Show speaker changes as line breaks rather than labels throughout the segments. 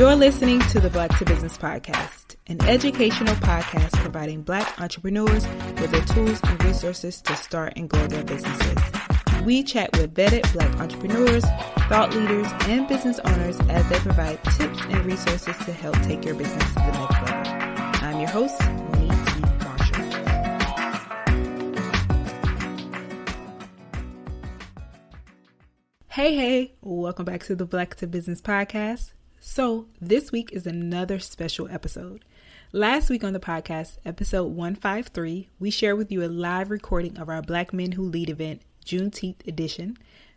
You're listening to the Black to Business Podcast, an educational podcast providing Black entrepreneurs with the tools and resources to start and grow their businesses. We chat with vetted Black entrepreneurs, thought leaders, and business owners as they provide tips and resources to help take your business to the next level. I'm your host, Monique. Hey, welcome back to the Black to Business Podcast. So this week is another special episode. Last week on the podcast, episode 153, we shared with you a live recording of our Black Men Who Lead event, Juneteenth edition.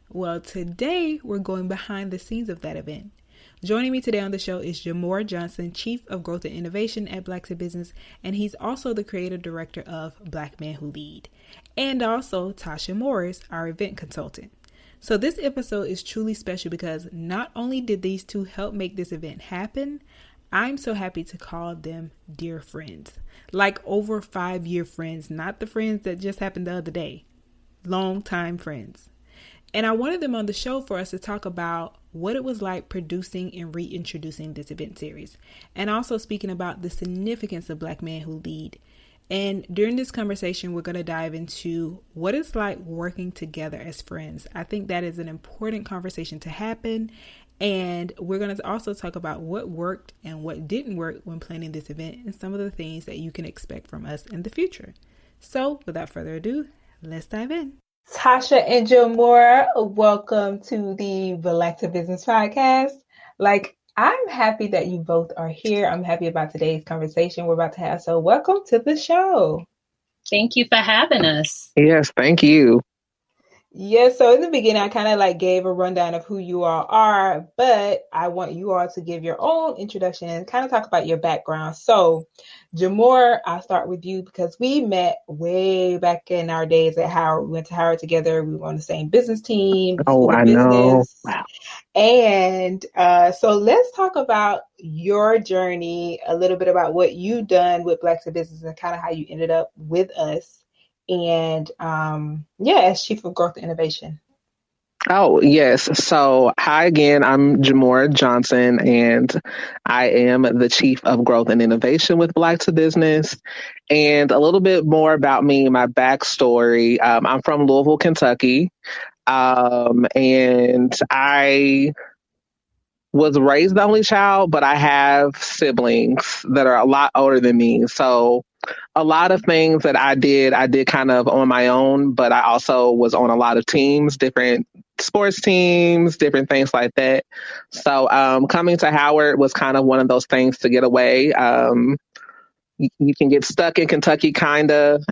Well, today we're going behind the scenes of that event. Joining me today on the show is JaMor Johnson, Chief of Growth and Innovation at Black to Business, and he's also the creative director of Black Men Who Lead, and also Tasha Morris, our event consultant. So this episode is truly special because not only did these two help make this event happen, I'm so happy to call them dear friends. Like over 5-year friends, not the friends that just happened the other day. Long-time friends. And I wanted them on the show for us to talk about what it was like producing and reintroducing this event series. And also speaking about the significance of Black Men Who Lead. And during this conversation, we're going to dive into what it's like working together as friends. I think that is an important conversation to happen. And we're going to also talk about what worked and what didn't work when planning this event and some of the things that you can expect from us in the future. So without further ado, let's dive in. Tasha and JaMor, welcome to the Black to Business Podcast. I'm happy that you both are here. I'm happy about today's conversation we're about to have. So welcome to the show.
Thank you for having us.
Yes, thank you.
Yeah, so in the beginning, I kind of gave a rundown of who you all are, but I want you all to give your own introduction and kind of talk about your background. So JaMor, I'll start with you because we met way back in our days at Howard. We went to Howard together. We were on the same business team.
Oh, I know.
Wow. And so let's talk about your journey, a little bit about what you've done with Black to Business and kind of how you ended up with us. And as Chief of Growth and Innovation.
Oh, yes. So hi again, I'm JaMor Johnson, and I am the Chief of Growth and Innovation with Black to Business. And a little bit more about me, my backstory. I'm from Louisville, Kentucky, and I was raised the only child, but I have siblings that are a lot older than me. So a lot of things that I did kind of on my own, but I also was on a lot of teams, different sports teams, different things like that. So coming to Howard was kind of one of those things to get away. You can get stuck in Kentucky, kind of.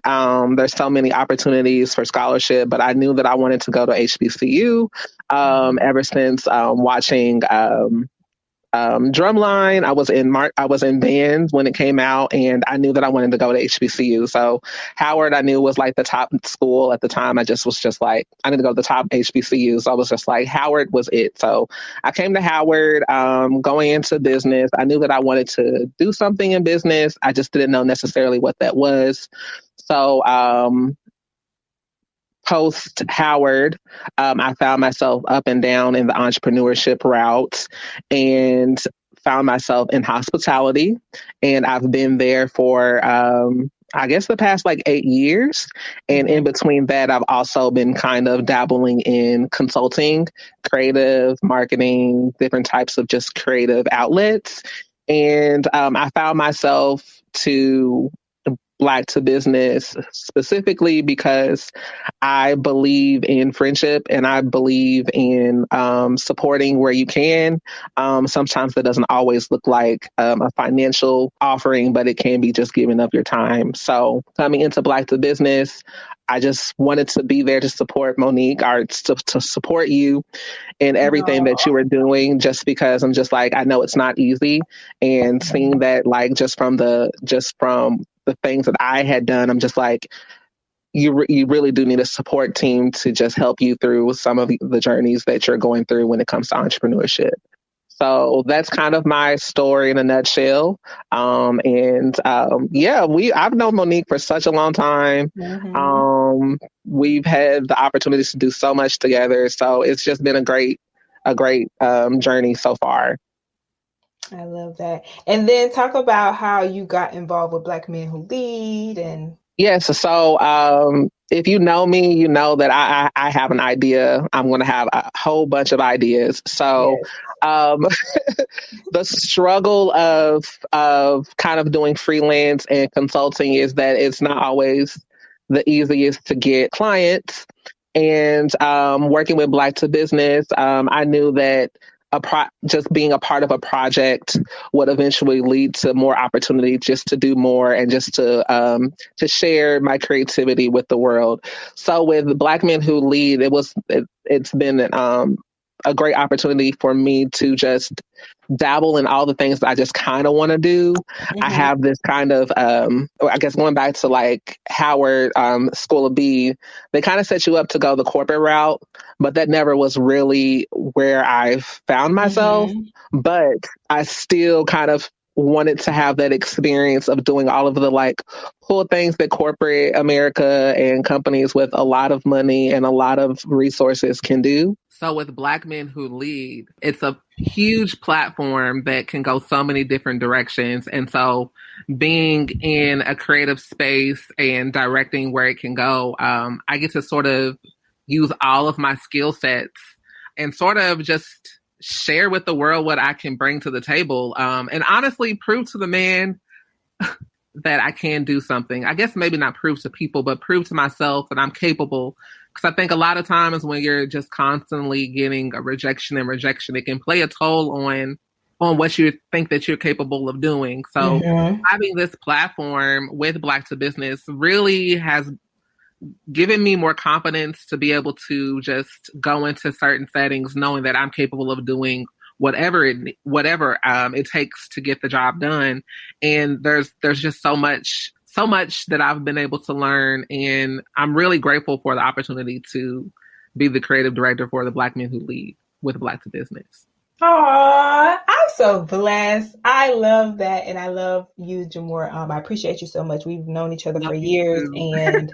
There's so many opportunities for scholarship, but I knew that I wanted to go to HBCU ever since watching Drumline. I was in bands when it came out, and I knew that I wanted to go to HBCU. So Howard, I knew was like the top school at the time. I was like, I need to go to the top HBCU. So I was just like, Howard was it. So I came to Howard, going into business. I knew that I wanted to do something in business. I just didn't know necessarily what that was. So, post Howard, I found myself up and down in the entrepreneurship route and found myself in hospitality. And I've been there for, I guess, the past 8 years. And in between that, I've also been kind of dabbling in consulting, creative marketing, different types of just creative outlets. And I found myself to Black to Business specifically because I believe in friendship and I believe in supporting where you can. Sometimes that doesn't always look like a financial offering, but it can be just giving up your time. So coming into Black to Business, I just wanted to be there to support Monique, or to support you in everything that you were doing, just because I'm just I know it's not easy. And seeing that just from the things that I had done, I'm just you really do need a support team to just help you through some of the journeys that you're going through when it comes to entrepreneurship. So that's kind of my story in a nutshell. I've known Monique for such a long time. We've had the opportunities to do so much together. So it's just been a great journey so far.
I love that. And then talk about how you got involved with Black Men Who Lead and
Yes. So if you know me, you know that I have an idea. I'm going to have a whole bunch of ideas. So
yes.
um, the struggle of kind of doing freelance and consulting is that it's not always the easiest to get clients. And working with Black to Business, I knew that just being a part of a project would eventually lead to more opportunity just to do more and just to share my creativity with the world. So with Black Men Who Lead, it's been a great opportunity for me to just dabble in all the things that I just kind of want to do. I have this kind of, I guess going back to like Howard School of B, they kind of set you up to go the corporate route, but that never was really where I found myself. But I still kind of wanted to have that experience of doing all of the like cool things that corporate America and companies with a lot of money and a lot of resources can do. So with Black Men Who Lead, it's a huge platform that can go so many different directions. And so being in a creative space and directing where it can go, I get to sort of use all of my skill sets and sort of just share with the world what I can bring to the table. And honestly, prove to the man that I can do something. I guess maybe not prove to people, but prove to myself that I'm capable. Because I think a lot of times when you're just constantly getting a rejection, it can play a toll on what you think that you're capable of doing. So having this platform with Black to Business really has given me more confidence to be able to just go into certain settings knowing that I'm capable of doing whatever it takes to get the job done. And there's just so much that I've been able to learn, and I'm really grateful for the opportunity to be the creative director for the Black Men Who Lead with Black to Business.
Aw, I'm so blessed. I love that, and I love you, JaMor. I appreciate you so much. We've known each other for years, and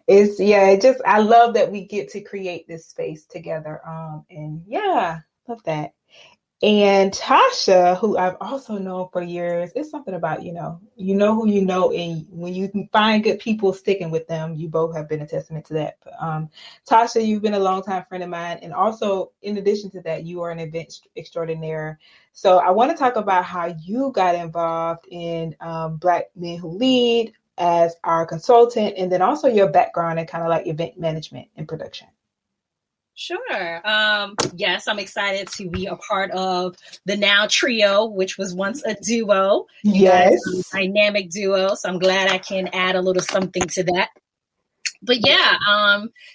I love that we get to create this space together. And yeah, love that. And Tasha, who I've also known for years, it's something about, who you know, and when you find good people sticking with them, you both have been a testament to that. But, Tasha, you've been a longtime friend of mine. And also, in addition to that, you are an event extraordinaire. So I want to talk about how you got involved in Black Men Who Lead as our consultant, and then also your background in kind of like event management and production.
Sure. Yes, I'm excited to be a part of the now trio, which was once a duo.
Yes.
A dynamic duo. So I'm glad I can add a little something to that. But yeah,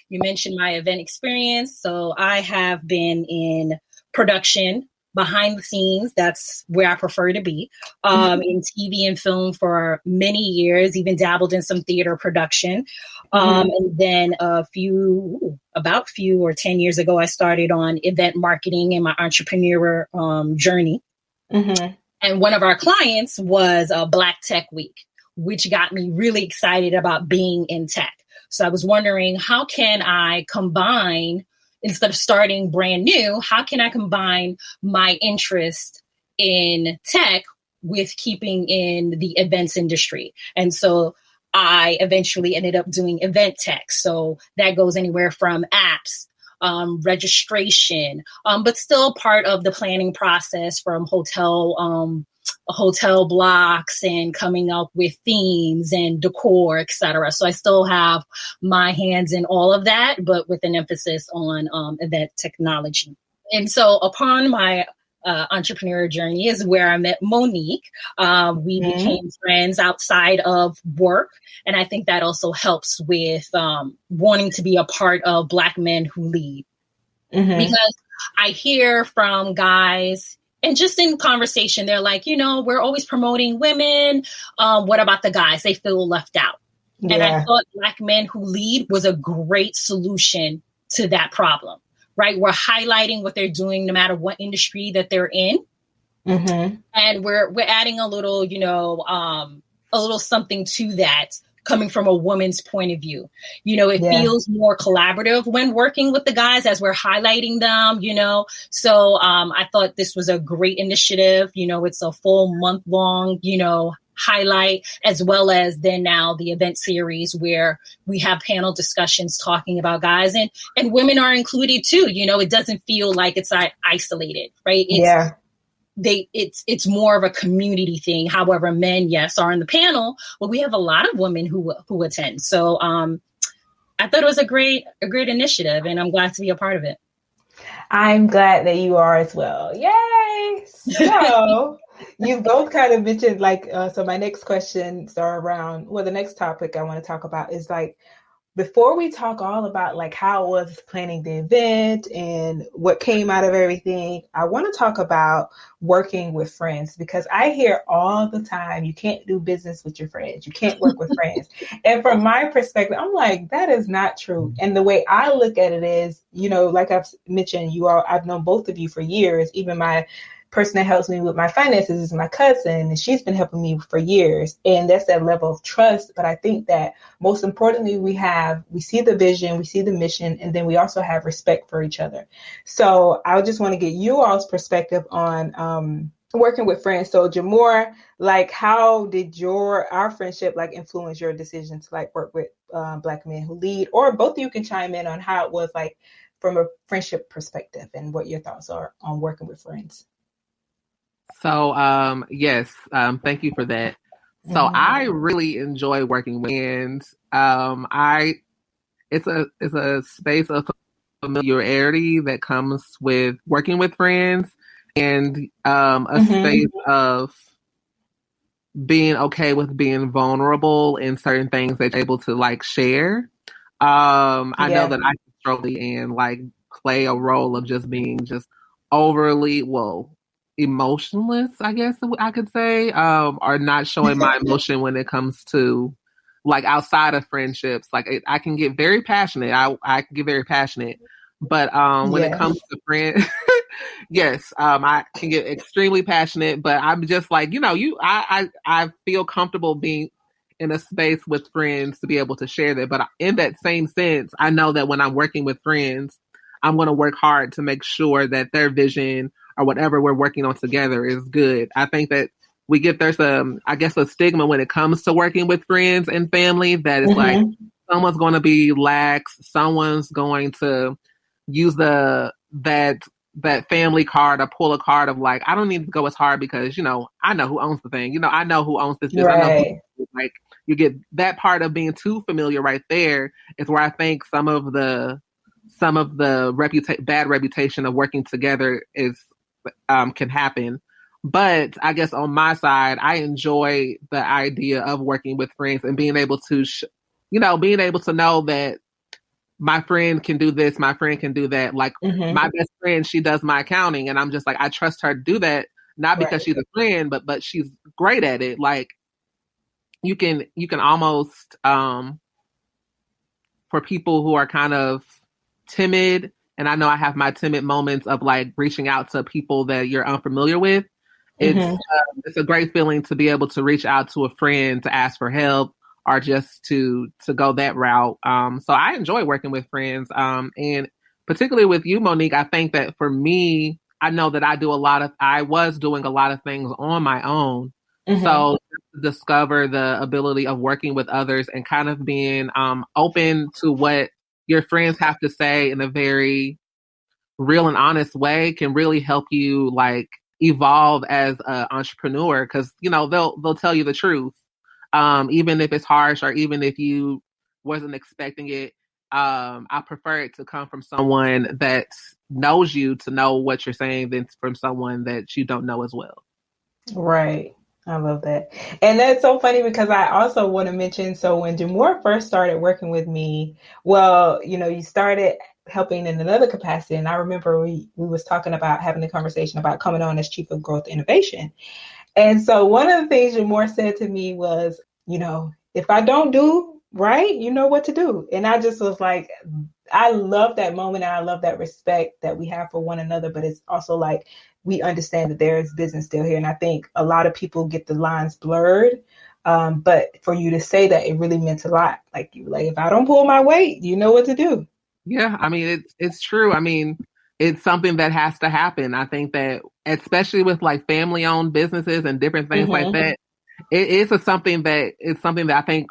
you mentioned my event experience. So I have been in production, behind the scenes. That's where I prefer to be. In TV and film for many years, even dabbled in some theater production. And then about 10 years ago, I started on event marketing in my entrepreneur journey. And one of our clients was Black Tech Week, which got me really excited about being in tech. So I was wondering, how can I combine, instead of starting brand new, how can I combine my interest in tech with keeping in the events industry? And so I eventually ended up doing event tech. So that goes anywhere from apps, registration, but still part of the planning process, from hotel blocks and coming up with themes and decor, etc. So I still have my hands in all of that, but with an emphasis on event technology. And so upon my entrepreneur journey is where I met Monique. We became friends outside of work. And I think that also helps with wanting to be a part of Black Men Who Lead. Because I hear from guys, and just in conversation, they're like, we're always promoting women. What about the guys? They feel left out. Yeah. And I thought Black Men Who Lead was a great solution to that problem, right? We're highlighting what they're doing no matter what industry that they're in. And we're adding a little something to that coming from a woman's point of view. It feels more collaborative when working with the guys as we're highlighting them, So I thought this was a great initiative. It's a full month long, highlight, as well as then now the event series where we have panel discussions talking about guys, and women are included too. It doesn't feel like it's isolated, right? It's more of a community thing. However, men, yes, are in the panel, but we have a lot of women who attend. So I thought it was a great initiative, and I'm glad to be a part of it.
I'm glad that you are as well. Yay! So you both kind of mentioned so my next questions are around, the next topic I want to talk about is before we talk all about how it was planning the event and what came out of everything, I want to talk about working with friends, because I hear all the time, you can't do business with your friends. You can't work with friends. And from my perspective, I'm like, that is not true. And the way I look at it is, like I've mentioned, I've known both of you for years. Even my person that helps me with my finances is my cousin, and she's been helping me for years. And that's that level of trust. But I think that most importantly, we see the vision, we see the mission, and then we also have respect for each other. So I just want to get you all's perspective on working with friends. So JaMor, how did our friendship influence your decision to work with Black men who lead? Or both of you can chime in on how it was from a friendship perspective and what your thoughts are on working with friends.
So, yes, thank you for that. So I really enjoy working with friends. It's a space of familiarity that comes with working with friends, and a space of being okay with being vulnerable in certain things that you're able to share. I know that I can struggle and play a role of just being overly, emotionless, I guess I could say, or not showing my emotion when it comes to outside of friendships. I can get very passionate. I can get very passionate, but when it comes to friends, yes, I can get extremely passionate. But I'm just I feel comfortable being in a space with friends to be able to share that. But in that same sense, I know that when I'm working with friends, I'm going to work hard to make sure that their vision or whatever we're working on together is good. I think that there's a stigma when it comes to working with friends and family that it's someone's going to be lax, someone's going to use that family card or pull a card of I don't need to go as hard because I know who owns the thing. I know who owns this.
Right.
I know you get that part of being too familiar right there is where I think some of the bad reputation of working together can happen. But I guess on my side, I enjoy the idea of working with friends and being able to, being able to know that my friend can do this, my friend can do that. My best friend, she does my accounting, and I'm just I trust her to do that, not because she's a friend, but she's great at it. You can almost, for people who are kind of timid, and I know I have my timid moments of reaching out to people that you're unfamiliar with. It's a great feeling to be able to reach out to a friend to ask for help or just to go that route. So I enjoy working with friends. And particularly with you, Monique, I think that for me, I know that I was doing a lot of things on my own. So to discover the ability of working with others and kind of being open to what your friends have to say in a very real and honest way can really help you evolve as an entrepreneur, because they'll tell you the truth, even if it's harsh or even if you wasn't expecting it. I prefer it to come from someone that knows you to know what you're saying than from someone that you don't know as well.
Right. I love that. And that's so funny because I also want to mention, so when JaMor first started working with me, you started helping in another capacity. And I remember we was talking about having a conversation about coming on as Chief of Growth Innovation. And so one of the things JaMor said to me was, if I don't do right, you know what to do. And I just was I love that moment. And I love that respect that we have for one another. But it's also we understand that there is business still here. And I think a lot of people get the lines blurred But for you to say that, it really meant a lot. Like, you like, if I don't pull my weight, you know what to do.
Yeah, I mean, it's true. I mean, it's something that has to happen. I think that, especially with like family-owned businesses and different things like that, it's something that I think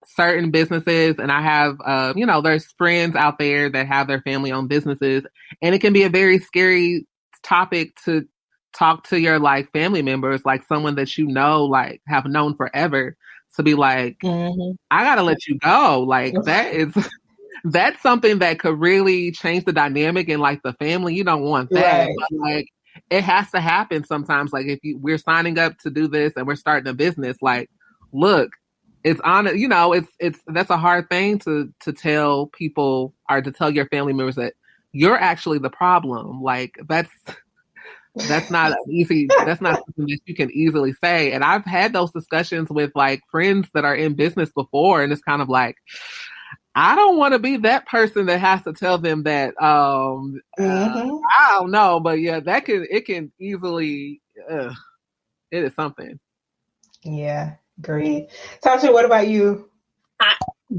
certain businesses, and I have, there's friends out there that have their family-owned businesses, and it can be a very scary topic to talk to your like family members, like someone that like have known forever, to be like, I gotta let you go. Like that's something that could really change the dynamic in like the family. You don't want that,
right.
But like it has to happen sometimes. Like if we're signing up to do this and we're starting a business, like, look, it's on it. That's a hard thing to tell people or to tell your family members that you're actually the problem. Like that's not easy. That's not something that you can easily say. And I've had those discussions with like friends that are in business before, and it's kind of like, I don't want to be that person that has to tell them that. I don't know, but yeah, it can easily. It is something.
Yeah, agreed. Tasha, what about you?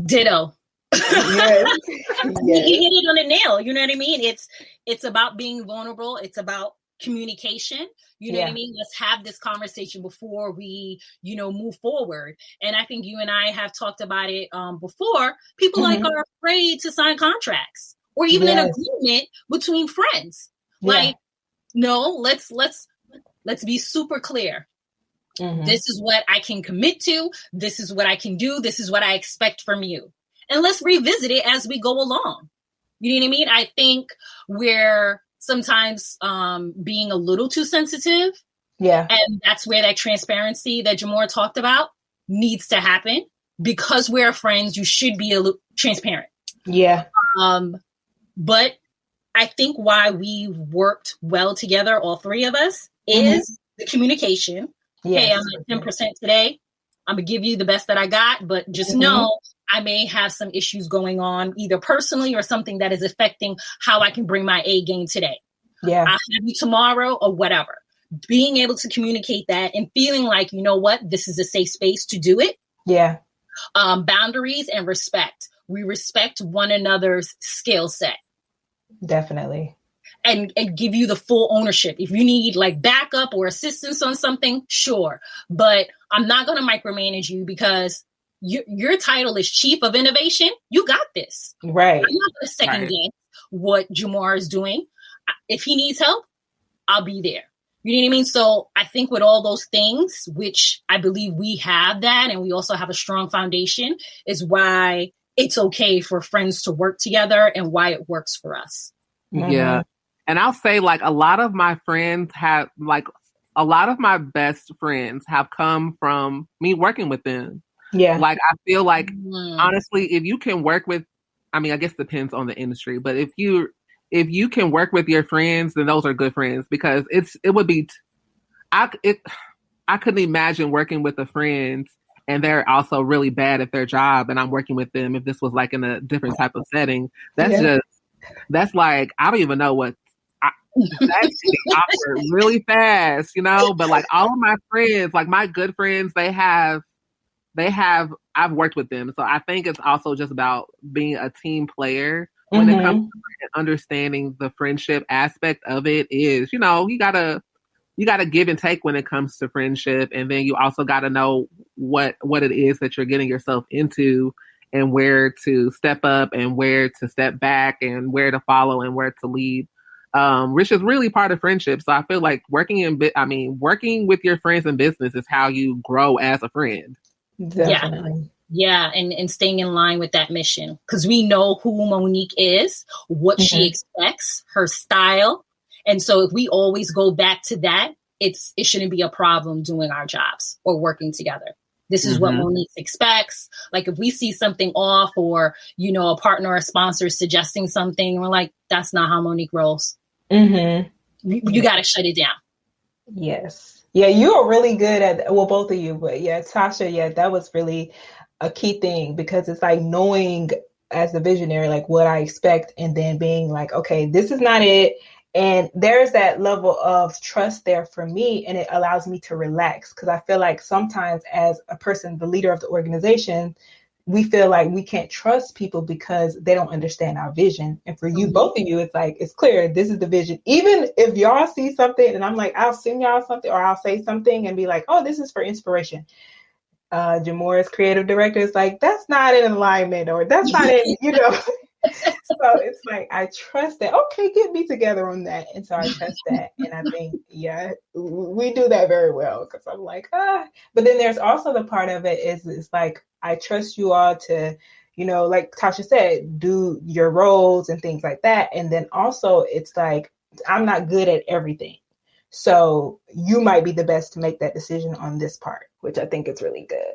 Ditto.
Yes.
You hit it on the nail. You know what I mean? It's about being vulnerable. It's about communication. You know what I mean? Let's have this conversation before we, move forward. And I think you and I have talked about it before. People like are afraid to sign contracts or even an agreement between friends. Yeah. Like, no, let's be super clear. This is what I can commit to. This is what I can do. This is what I expect from you. And let's revisit it as we go along. You know what I mean? I think we're sometimes being a little too sensitive. Yeah. And that's where that transparency that JaMor talked about needs to happen. Because we're friends, you should be a little transparent. Yeah. But I think why we've worked well together, all three of us, is the communication. Yes. Hey, I'm at 10% today. I'm going to give you the best that I got, but just know I may have some issues going on, either personally or something that is affecting how I can bring my A game today. Yeah. I'll have you tomorrow or whatever. Being able to communicate that and feeling like, you know what, this is a safe space to do it. Yeah. Boundaries and respect. We respect one another's skill set. Definitely. And give you the full ownership. If you need like backup or assistance on something, sure. But I'm not going to micromanage you because your title is Chief of Innovation. You got this. Right. I'm not going to second guess what JaMor is doing. If he needs help, I'll be there. You know what I mean? So I think with all those things, which I believe we have that, and we also have a strong foundation, is why it's okay for friends to work together and why it works for us.
Yeah. And I'll say, like, a lot of my best friends have come from me working with them. Yeah. Like, I feel like, honestly, if you can work with, I mean, I guess it depends on the industry, but if you can work with your friends, then those are good friends, because I couldn't imagine working with a friend and they're also really bad at their job and I'm working with them if this was like in a different type of setting. That's like, I don't even know what, that's awkward really fast, but like all of my friends, like my good friends, I've worked with them. So I think it's also just about being a team player when it comes to understanding the friendship aspect of it. Is, you gotta give and take when it comes to friendship. And then you also gotta know what it is that you're getting yourself into and where to step up and where to step back and where to follow and where to lead. Which is really part of friendship. So I feel like working with your friends in business is how you grow as a friend.
Definitely. Yeah. And staying in line with that mission, because we know who Monique is, what she expects, her style. And so if we always go back to that, it shouldn't be a problem doing our jobs or working together. This is what Monique expects. Like if we see something off or, a partner or a sponsor is suggesting something, we're like, that's not how Monique rolls. You got to shut it down.
Yes. Yeah, you are really good at, well, both of you, but yeah, Tasha, that was really a key thing, because it's like knowing as the visionary, like what I expect, and then being like, okay, this is not it. And there's that level of trust there for me, and it allows me to relax, because I feel like sometimes as a person, the leader of the organization, we feel like we can't trust people because they don't understand our vision. And for you, both of you, it's like, it's clear, this is the vision. Even if y'all see something and I'm like, I'll send y'all something, or I'll say something and be like, oh, this is for inspiration. JaMor as creative director is like, that's not in alignment, or that's not in, So it's like, I trust that. Okay, get me together on that. And so I trust that. And I think, yeah, we do that very well, because I'm like, But then there's also the part of it is, it's like, I trust you all to, like Tasha said, do your roles and things like that. And then also it's like, I'm not good at everything. So you might be the best to make that decision on this part, which I think is really good.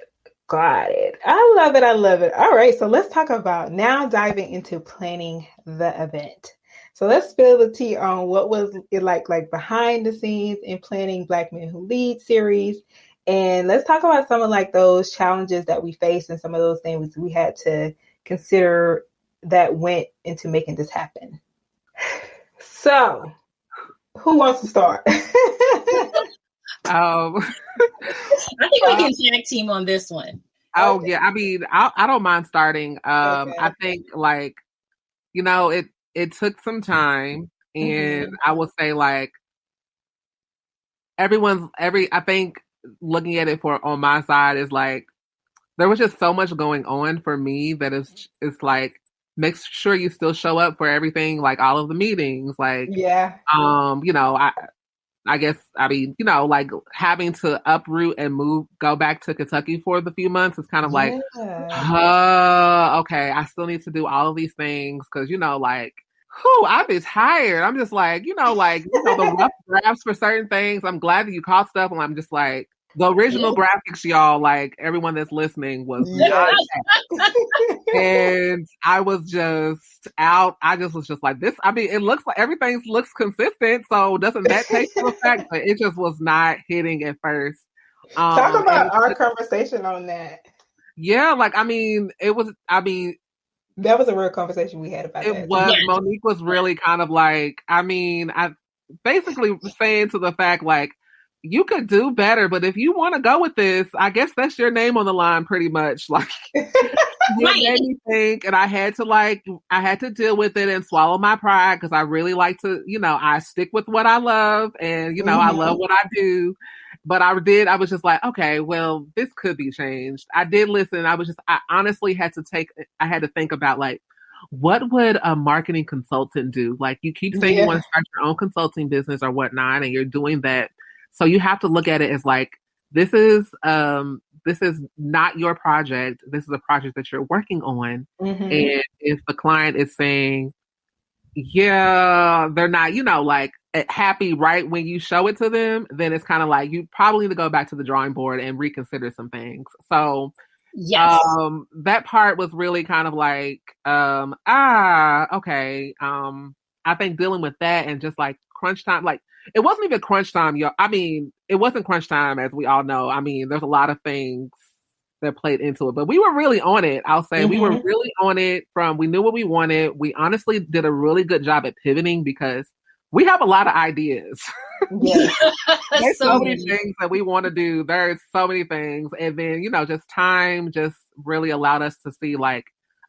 Got it. I love it. I love it. All right. So let's talk about now diving into planning the event. So let's spill the tea on what was it like behind the scenes in planning Black Men Who Lead series. And let's talk about some of like those challenges that we faced and some of those things we had to consider that went into making this happen. So who wants to start?
I think we can tag team on this one.
Oh, okay. Yeah. I mean, I don't mind starting. Okay. I think it took some time, and I would say like I think looking at it on my side is like, there was just so much going on for me that it's like, make sure you still show up for everything, like all of the meetings, like, yeah. I guess, I mean, like having to uproot and go back to Kentucky for the few months is kind of like, okay, I still need to do all of these things. Cause like, I've been tired. I'm just like, the rough drafts for certain things. I'm glad that you caught stuff. And I'm just like, the original graphics, y'all, like everyone that's listening was not and I was just out. I just was just like this. I mean, it looks like everything looks consistent. So doesn't that take the effect? But it just was not hitting at first.
Talk about our conversation on that.
Yeah, like, I mean, that was a
real conversation we had about
it. It was. Yeah. Monique was really kind of like, I mean, I basically saying to the fact like, you could do better, but if you want to go with this, I guess that's your name on the line pretty much. Like, it made me think, and I had to deal with it and swallow my pride, because I really like to, I stick with what I love, and, I love what I do. But I was just like, okay, well, this could be changed. I did listen. I honestly had to think about like, what would a marketing consultant do? Like, you keep saying you want to start your own consulting business or whatnot, and you're doing that. So you have to look at it as like, this is not your project. This is a project that you're working on. Mm-hmm. And if the client is saying, yeah, they're not, like happy right when you show it to them, then it's kind of like, you probably need to go back to the drawing board and reconsider some things. So yes. That part was really kind of like, okay. I think dealing with that and just like crunch time, like, it wasn't even crunch time, y'all. I mean, it wasn't crunch time, as we all know. I mean, there's a lot of things that played into it, but we were really on it. I'll say we were really on it. We knew what we wanted. We honestly did a really good job at pivoting, because we have a lot of ideas. Yeah. There's so many things that we want to do. There's so many things. And then, just time just really allowed us to see like,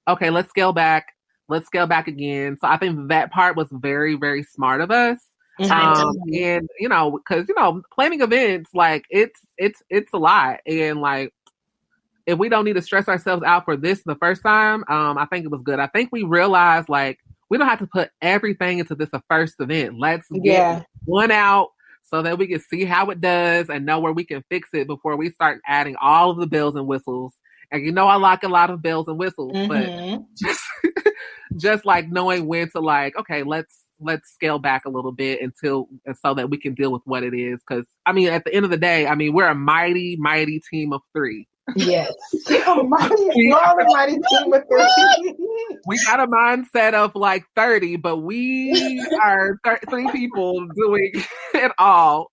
okay, let's scale back. Let's scale back again. So I think that part was very, very smart of us. And because planning events, like it's a lot, and like if we don't need to stress ourselves out for this the first time, I think it was good. I think we realized like we don't have to put everything into this first event. Let's get one out so that we can see how it does and know where we can fix it before we start adding all of the bells and whistles. And I like a lot of bells and whistles, but just like knowing when to like, okay, let's scale back a little bit so that we can deal with what it is. Because, I mean, at the end of the day, I mean, we're a mighty, mighty team of 3. Yes. A mighty team of 3. We got a mindset of like 30, but we are 3 people doing it all.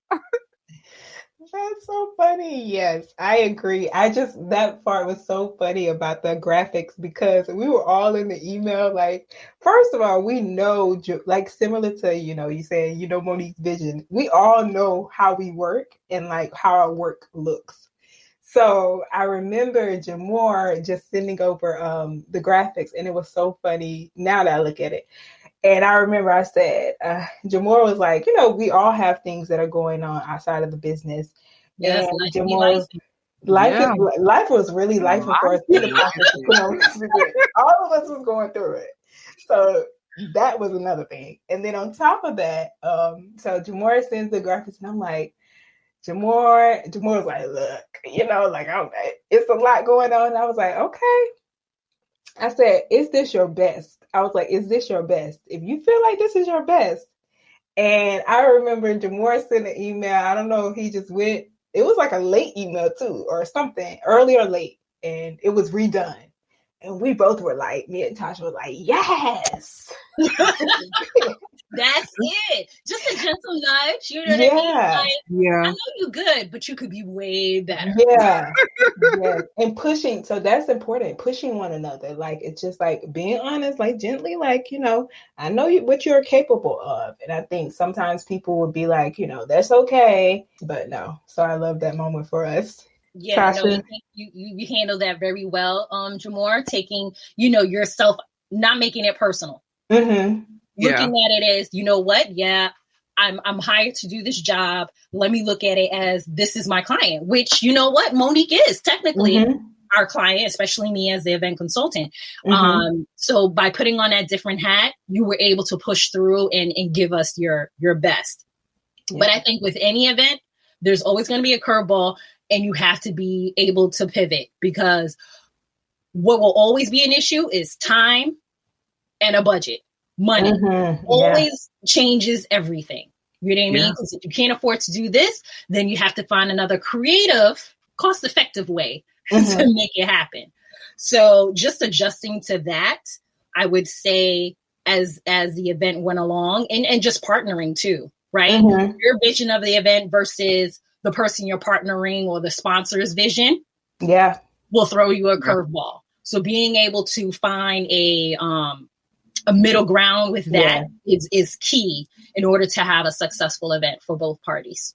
That's so funny. Yes, I agree. That part was so funny about the graphics because we were all in the email. Like, first of all, we know, like, similar to, you saying, Monique's vision, we all know how we work and like how our work looks. So I remember JaMor just sending over the graphics, and it was so funny now that I look at it. And I remember I said, JaMor was like, we all have things that are going on outside of the business.
Yes,
and JaMor was, life was really life for us in the process. All of us was going through it. So that was another thing. And then on top of that, so JaMor sends the graphics, and I'm like, JaMor's like, look, like, it's a lot going on. And I was like, okay. I said, is this your best? I was like, is this your best? If you feel like this is your best. And I remember JaMor sent an email. I don't know if he just went, it was like a late email too, or something, early or late. And it was redone. And we both were like, me and Tasha were like, yes.
That's it. Just a gentle nudge. You know what I mean? Like, I know you're good, but you could be way better.
Yeah. Yeah. And pushing. So that's important. Pushing one another. Like, it's just like being honest, like gently, like, I know what you're capable of. And I think sometimes people would be like, that's okay. But no. So I love that moment for us.
Yeah, no, you handle that very well, JaMor, taking, yourself, not making it personal.
Mm-hmm.
Looking at it as, you know what? Yeah, I'm hired to do this job. Let me look at it as this is my client, which, you know what? Monique is technically our client, especially me as the event consultant. So by putting on that different hat, you were able to push through and give us your best. Yeah. But I think with any event, there's always going to be a curveball, and you have to be able to pivot, because what will always be an issue is time and a budget. Money always changes everything. You know what I mean? Because if you can't afford to do this, then you have to find another creative, cost-effective way to make it happen. So just adjusting to that, I would say, as the event went along, and just partnering too, right? Your vision of the event versus the person you're partnering or the sponsor's vision will throw you a curveball. So being able to find a middle ground with that is key in order to have a successful event for both parties.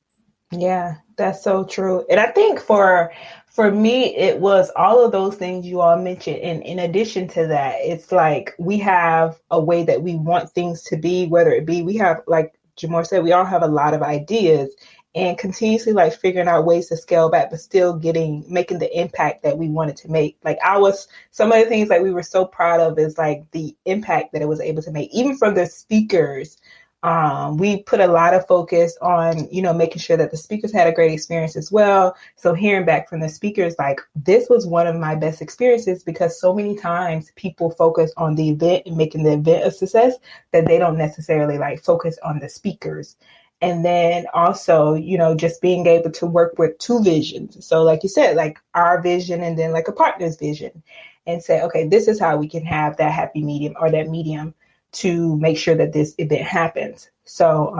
Yeah, that's so true. And I think for me, it was all of those things you all mentioned. And in addition to that, it's like we have a way that we want things to be, whether it be, we have, like JaMor said, we all have a lot of ideas, and continuously like figuring out ways to scale back, but still making the impact that we wanted to make. Like some of the things like we were so proud of is like the impact that it was able to make, even from the speakers. We put a lot of focus on, making sure that the speakers had a great experience as well. So hearing back from the speakers, like, this was one of my best experiences, because so many times people focus on the event and making the event a success that they don't necessarily like focus on the speakers. And then also, just being able to work with two visions. So like you said, like our vision and then like a partner's vision, and say, okay, this is how we can have that happy medium, or that medium, to make sure that this event happens. So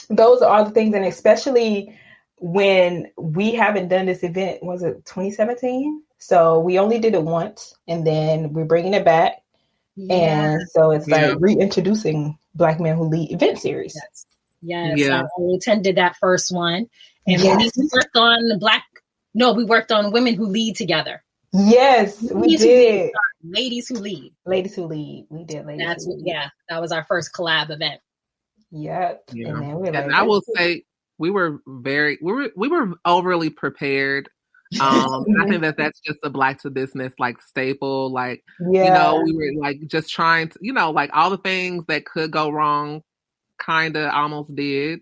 those are all the things. And especially when we haven't done this event, was it 2017? So we only did it once, and then we're bringing it back. And so it's like reintroducing Black Men Who Lead event series.
Yes, I attended that first one. And we worked on we worked on Women Who Lead Together.
Yes, we did.
Ladies Who Lead.
Ladies Who Lead. We did Ladies Who Lead.
That was our first collab event.
Yep.
Yeah.
And then
I will say we were overly prepared. I think that's just a Black to Business like staple. Like, we were like just trying to, like all the things that could go wrong kind of almost did.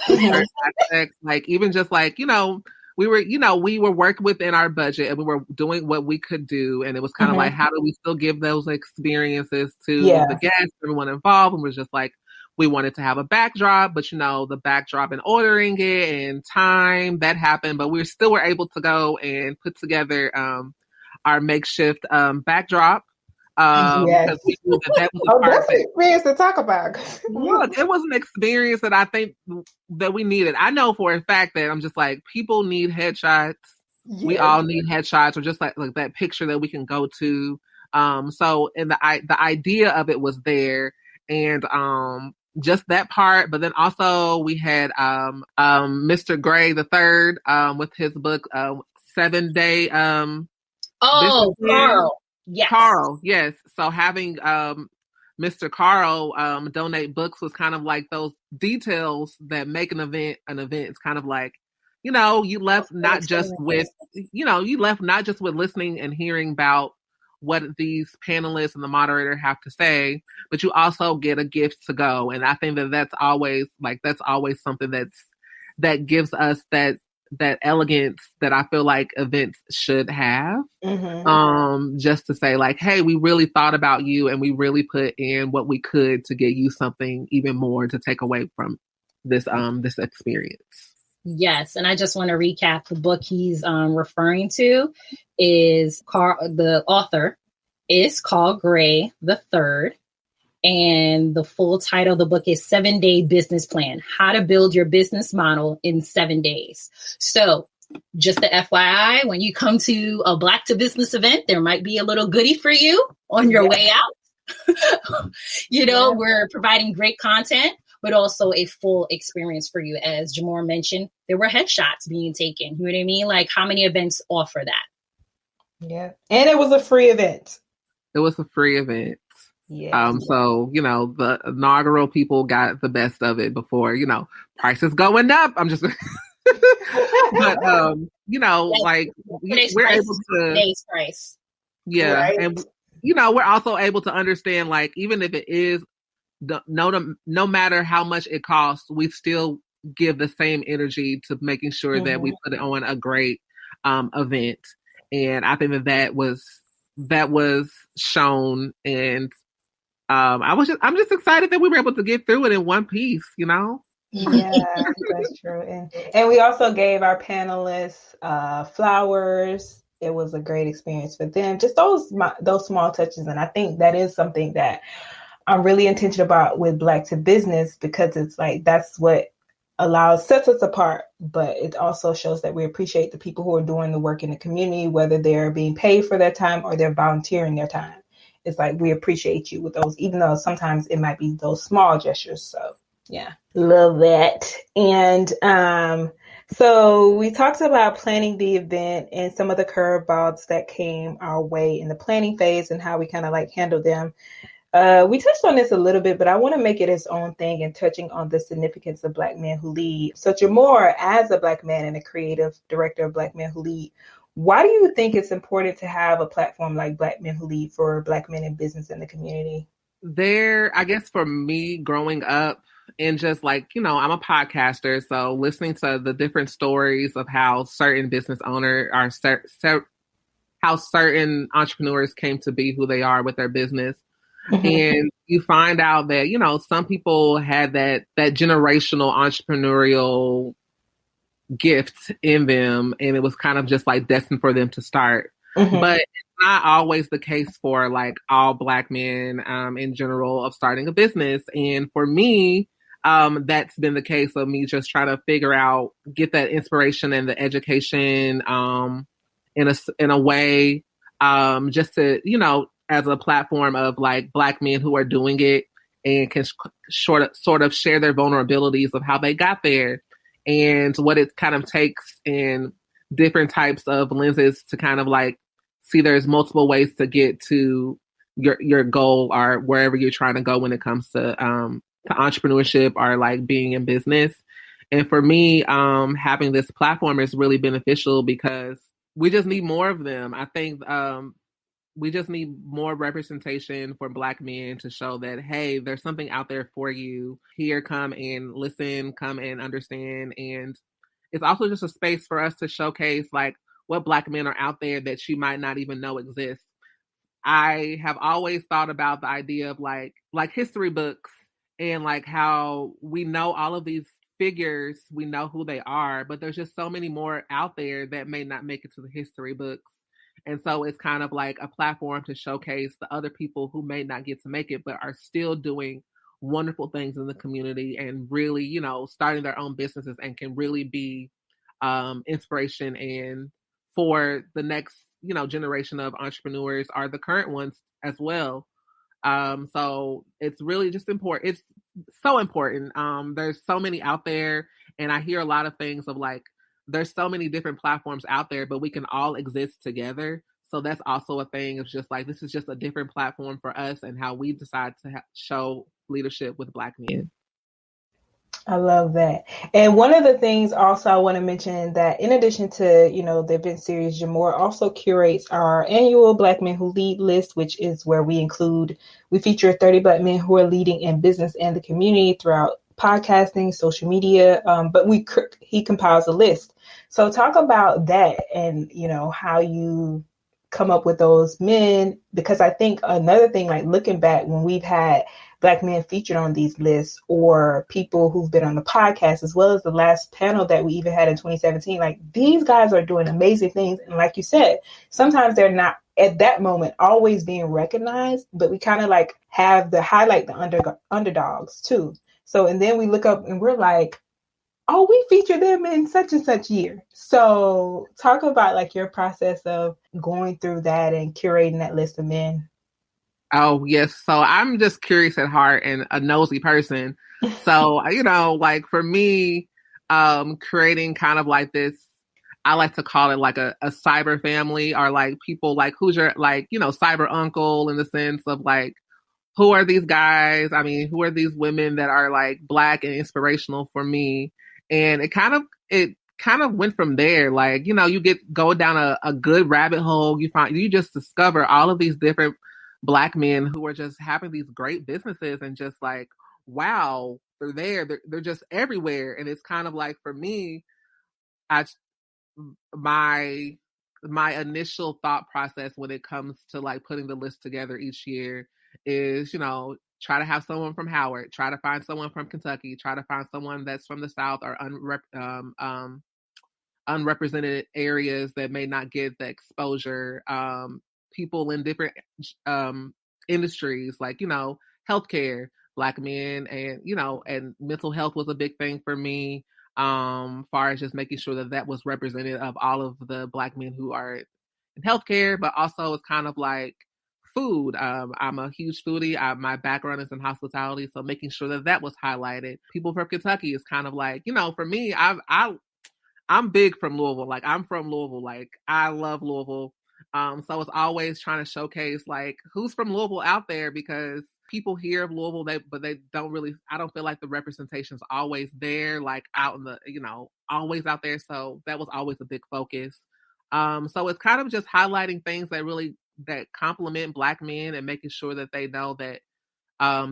Aspects, like even just like, we were working within our budget, and we were doing what we could do. And it was kind of like, how do we still give those experiences to the guests, everyone involved? And we're just like, we wanted to have a backdrop, but the backdrop and ordering it and time that happened, but we still were able to go and put together our makeshift backdrop. Because we knew that was a part
that's an experience to talk about.
Look, it was an experience that I think that we needed. I know for a fact that I'm just like, people need headshots. Yes. We all need headshots, or just like that picture that we can go to. So and the idea of it was there, and just that part. But then also we had Mr. Gray the third with his book 7 Day
Carl. Yes.
Carl, yes. So having Mr. Carl donate books was kind of like those details that make an event an event. It's kind of like, you left not just with listening and hearing about what these panelists and the moderator have to say, but you also get a gift to go. And I think that's always something that gives us that elegance that I feel like events should have. Mm-hmm. Just to say like, hey, we really thought about you and we really put in what we could to get you something even more to take away from this experience.
Yes. And I just want to recap the book he's referring to is the author is Carl Gray the Third. And the full title of the book is 7 Day Business Plan, How to Build Your Business Model in 7 Days. So just the FYI, when you come to a Black to Business event, there might be a little goodie for you on your way out. We're providing great content, but also a full experience for you. As JaMor mentioned, there were headshots being taken. You know what I mean? Like, how many events offer that?
Yeah. And it was a free event.
It was a free event.
Yeah.
So, the inaugural people got the best of it before, prices going up. I'm just, but, like we're able to
today's price.
Yeah.
Right.
And, we're also able to understand, like, even if it is no matter how much it costs, we still give the same energy to making sure mm-hmm. that we put it on a great, event. And I think that was shown, and I'm just excited that we were able to get through it in one piece,
Yeah, that's true. And we also gave our panelists flowers. It was a great experience for them. Just those small touches. And I think that is something that I'm really intentional about with Black to Business, because it's like, that's what sets us apart. But it also shows that we appreciate the people who are doing the work in the community, whether they're being paid for their time or they're volunteering their time. It's like, we appreciate you with those, even though sometimes it might be those small gestures. So yeah, love that. And so we talked about planning the event and some of the curveballs that came our way in the planning phase and how we kind of like handled them. We touched on this a little bit, but I want to make it its own thing and touching on the significance of Black Men Who Lead. So JaMor, as a Black man and a creative director of Black Men Who Lead, why do you think it's important to have a platform like Black Men Who Lead for Black men in business in the community?
I guess for me growing up, and just like, I'm a podcaster, so listening to the different stories of how certain business owners how certain entrepreneurs came to be who they are with their business. Mm-hmm. And you find out that, some people had that generational entrepreneurial gift in them, and it was kind of just like destined for them to start. Mm-hmm. But it's not always the case for like all Black men in general of starting a business. And for me, that's been the case of me just trying to figure out, get that inspiration and the education in a way just to, as a platform of like Black men who are doing it and can sort of share their vulnerabilities of how they got there and what it kind of takes in different types of lenses to kind of like see there's multiple ways to get to your goal or wherever you're trying to go when it comes to entrepreneurship or like being in business. And for me, having this platform is really beneficial because we just need more of them. I think we just need more representation for Black men to show that, hey, there's something out there for you. Here, come and listen, come and understand. And it's also just a space for us to showcase like what Black men are out there that you might not even know exist. I have always thought about the idea of like history books and like how we know all of these figures, we know who they are, but there's just so many more out there that may not make it to the history books. And so it's kind of like a platform to showcase the other people who may not get to make it, but are still doing wonderful things in the community and really, starting their own businesses and can really be inspiration and for the next, generation of entrepreneurs or the current ones as well. So it's really just important. It's so important. There's so many out there, and I hear a lot of things of like, there's so many different platforms out there, but we can all exist together. So that's also a thing. It's just like, this is just a different platform for us and how we decide to show leadership with Black men.
I love that. And one of the things also I want to mention that in addition to, the event series, JaMor also curates our annual Black Men Who Lead list, which is where we feature 30 Black men who are leading in business and the community throughout podcasting, social media, but he compiles a list. So talk about that and, how you come up with those men, because I think another thing, like looking back when we've had Black men featured on these lists or people who've been on the podcast, as well as the last panel that we even had in 2017, like these guys are doing amazing things. And like you said, sometimes they're not at that moment always being recognized, but we kind of like have the highlight the underdogs too. So, and then we look up and we're like, oh, we featured them in such and such year. So talk about like your process of going through that and curating that list of men.
Oh, yes. So I'm just curious at heart and a nosy person. So, like for me, creating kind of like this, I like to call it like a cyber family, or like people like who's your like, cyber uncle, in the sense of like, who are these guys? I mean, who are these women that are like Black and inspirational for me? And it kind of went from there. Like, you go down a good rabbit hole. You just discover all of these different Black men who are just having these great businesses and just like, wow, they're there. They're just everywhere. And it's kind of like, for me, my initial thought process when it comes to like putting the list together each year is, try to have someone from Howard, try to find someone from Kentucky, try to find someone that's from the South or unrepresented areas that may not get the exposure. People in different industries, like, healthcare, Black men, and, and mental health was a big thing for me. Far as just making sure that was represented of all of the Black men who are in healthcare, but also it's kind of like food. I'm a huge foodie. My background is in hospitality, so making sure that was highlighted. People from Kentucky is kind of like, for me, I'm big from Louisville. Like, I'm from Louisville. Like, I love Louisville. So it's always trying to showcase like who's from Louisville out there, because people hear of Louisville, but they don't really, I don't feel like the representation's always there, like out in the, always out there. So that was always a big focus. So it's kind of just highlighting things that complement Black men and making sure that they know that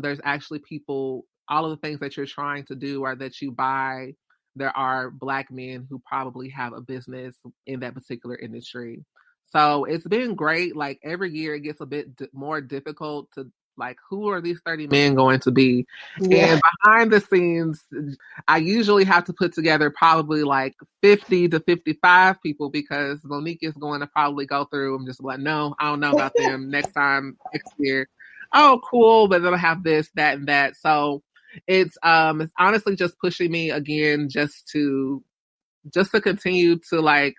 there's actually people, all of the things that you're trying to do or that you buy, there are Black men who probably have a business in that particular industry. So it's been great. Like every year it gets a bit more difficult to like, who are these 30 men going to be? Yeah. And behind the scenes, I usually have to put together probably like 50 to 55 people, because Monique is going to probably go through. I'm just like, no, I don't know about them. Next year. Oh, cool. But then I have this, that, and that. So it's honestly just pushing me again, just to continue to like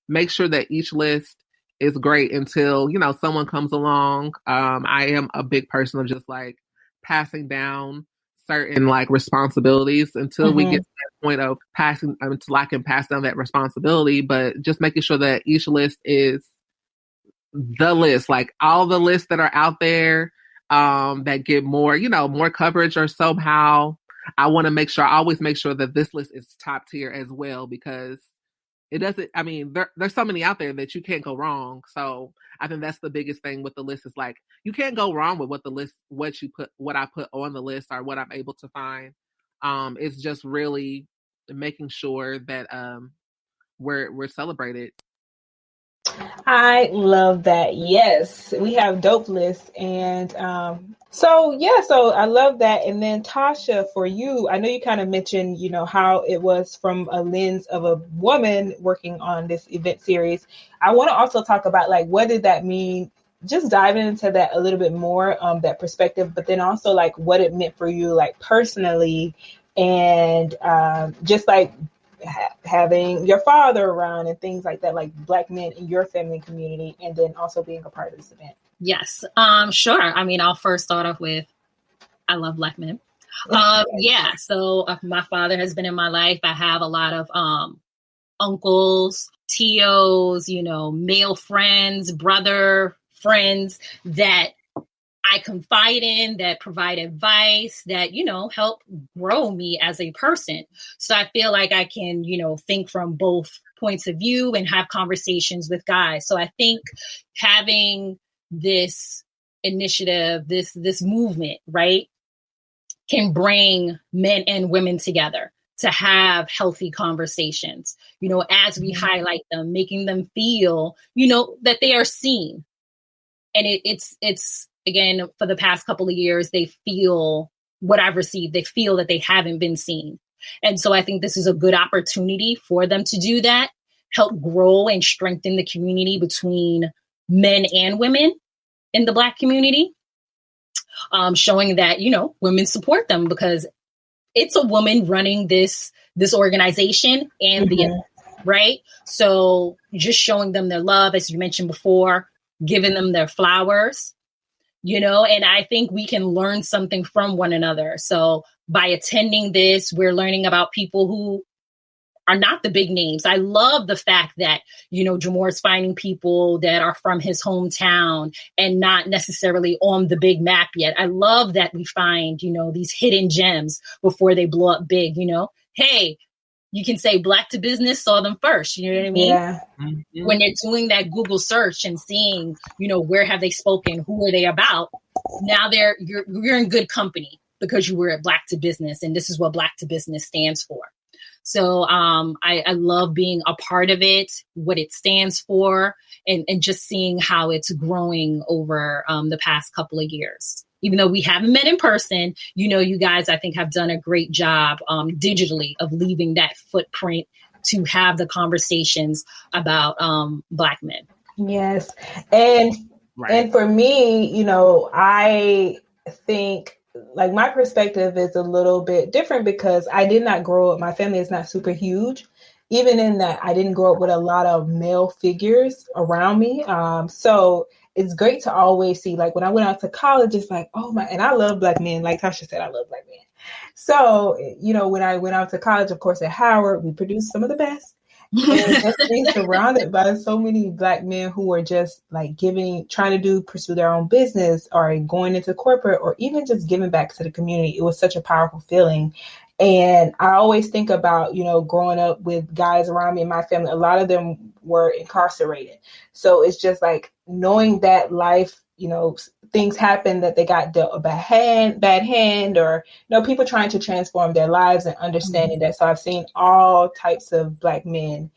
make sure that each list is great until, someone comes along. I am a big person of just like passing down certain like responsibilities until we get to that point of passing, until I can pass down that responsibility, but just making sure that each list is the list, like all the lists that are out there that get more, more coverage, or somehow I want to always make sure that this list is top tier as well, because it doesn't, I mean, there's so many out there that you can't go wrong. So I think that's the biggest thing with the list, is like, you can't go wrong with what I put on the list or what I'm able to find. It's just really making sure that we're celebrated.
I love that. Yes, we have dope lists. And so I love that. And then Tasha, for you, I know you kind of mentioned, how it was from a lens of a woman working on this event series. I want to also talk about like, what did that mean? Just diving into that a little bit more, that perspective, but then also like what it meant for you, like personally, and just like having your father around and things like that, like Black men in your family community, and then also being a part of this event.
Yes, sure. I mean, I'll first start off with, I love Black men. So my father has been in my life. I have a lot of uncles, tios, male friends, brother friends that I confide in, that provide advice, that, help grow me as a person. So I feel like I can, think from both points of view and have conversations with guys. So I think having this initiative, this movement, right, can bring men and women together to have healthy conversations, as we highlight them, making them feel, that they are seen. And it's again, for the past couple of years, they feel what I've received. They feel that they haven't been seen. And so I think this is a good opportunity for them to do that, help grow and strengthen the community between men and women in the Black community, showing that, women support them because it's a woman running this organization and the event, right? So just showing them their love, as you mentioned before, giving them their flowers, and I think we can learn something from one another. So by attending this, we're learning about people who are not the big names. I love the fact that, JaMor is finding people that are from his hometown and not necessarily on the big map yet. I love that we find, these hidden gems before they blow up big, Hey, you can say Black to Business saw them first. You know what I mean?
Yeah.
Mm-hmm. When you're doing that Google search and seeing, where have they spoken? Who are they about? Now you're in good company because you were at Black to Business, and this is what Black to Business stands for. So I love being a part of it, what it stands for, and just seeing how it's growing over the past couple of years. Even though we haven't met in person, you guys, I think, have done a great job digitally of leaving that footprint to have the conversations about Black men.
Yes. And for me, I think like my perspective is a little bit different because I did not grow up. My family is not super huge. Even in that, I didn't grow up with a lot of male figures around me. So it's great to always see, like when I went out to college, it's like, oh my, and I love Black men. Like Tasha said, I love Black men. So, when I went out to college, of course, at Howard, we produced some of the best. And just being surrounded by so many Black men who are just like trying to pursue their own business or going into corporate or even just giving back to the community. It was such a powerful feeling. And I always think about, growing up with guys around me in my family, a lot of them were incarcerated. So it's just like knowing that life, things happen that they got dealt a bad hand, or, people trying to transform their lives and understanding that. So I've seen all types of Black men.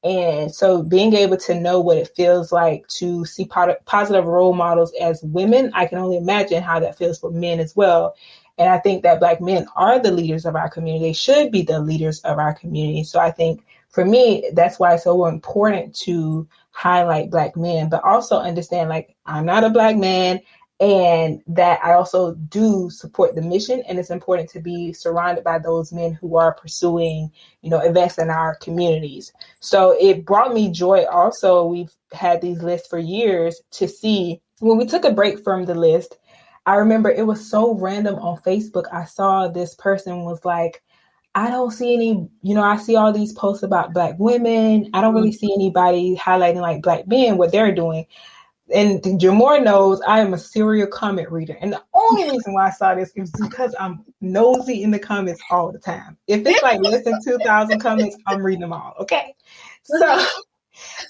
And so being able to know what it feels like to see positive role models as women, I can only imagine how that feels for men as well. And I think that Black men are the leaders of our community. They should be the leaders of our community. So I think for me, that's why it's so important to highlight Black men, but also understand, like, I'm not a Black man, and that I also do support the mission. And it's important to be surrounded by those men who are pursuing, events in our communities. So it brought me joy. Also, we've had these lists for years to see when we took a break from the list. I remember it was so random on Facebook. I saw this person was like, I don't see any, I see all these posts about Black women. I don't really see anybody highlighting like Black men, what they're doing. And JaMor knows I am a serial comment reader. And the only reason why I saw this is because I'm nosy in the comments all the time. If it's like less than 2,000 comments, I'm reading them all. Okay. So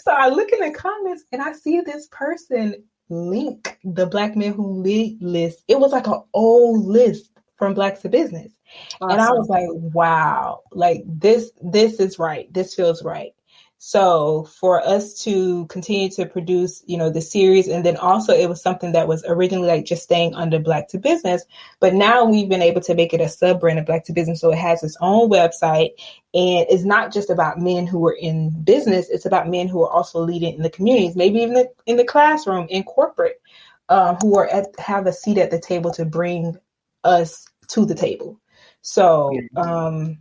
I look in the comments and I see this person link the Black men who lead list. It was like an old list from Black to Business. Awesome. And I was like, wow, like this is right. This feels right. So for us to continue to produce, the series, and then also it was something that was originally like just staying under Black to Business, but now we've been able to make it a sub brand of Black to Business. So it has its own website, and it's not just about men who are in business. It's about men who are also leading in the communities, maybe even in the classroom, in corporate, who have a seat at the table to bring us to the table. So,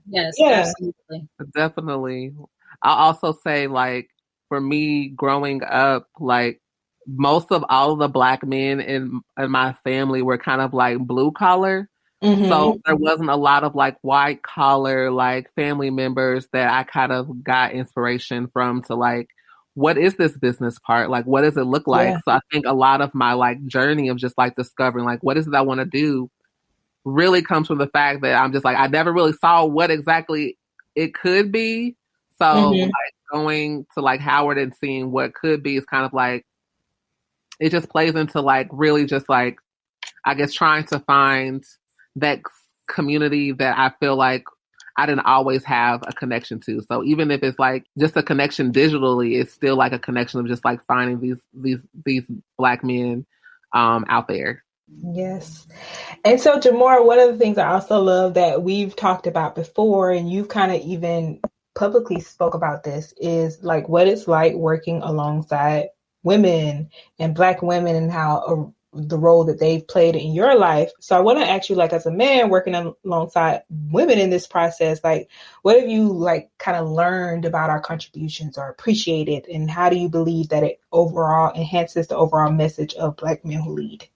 yes,
yeah,
absolutely.
Definitely. I'll also say, like, for me growing up, like, most of all of the Black men in my family were kind of like blue collar.
Mm-hmm.
So there wasn't a lot of like white collar, like family members that I kind of got inspiration from to like, what is this business part? Like, what does it look like?
Yeah.
So I think a lot of my like journey of just like discovering like, what is it I want to do really comes from the fact that I'm just like, I never really saw what exactly it could be. So like going to like Howard and seeing what could be is kind of like, it just plays into like really just like, I guess trying to find that community that I feel like I didn't always have a connection to. So even if it's like just a connection digitally, it's still like a connection of just like finding these Black men out there.
Yes. And so, JaMor, one of the things I also love that we've talked about before, and you've kind of even publicly spoke about this, is like what it's like working alongside women and Black women and how the role that they've played in your life. So I want to ask you, like, as a man working alongside women in this process, like, what have you like kind of learned about our contributions or appreciated, and how do you believe that it overall enhances the overall message of Black men who lead?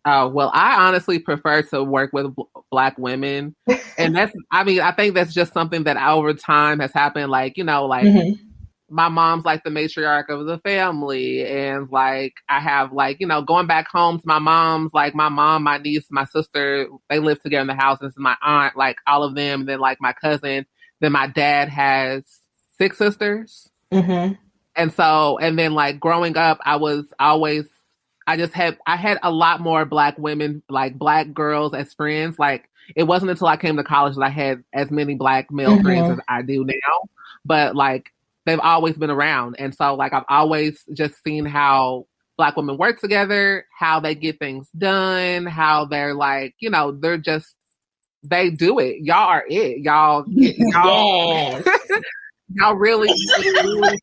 Oh, well, I honestly prefer to work with Black women. And I think that's just something that over time has happened. Like, like my mom's like the matriarch of the family. And like, I have like, going back home to my mom's, like my mom, my niece, my sister, they live together in the house. This is my aunt, like all of them. And then like my cousin, then my dad has 6 sisters. And then like growing up, I had a lot more Black women, like Black girls as friends. Like it wasn't until I came to college that I had as many Black male friends as I do now. But like they've always been around. And so like I've always just seen how Black women work together, how they get things done, how they're like, they do it. Y'all are it. Y'all
Yes.
Y'all really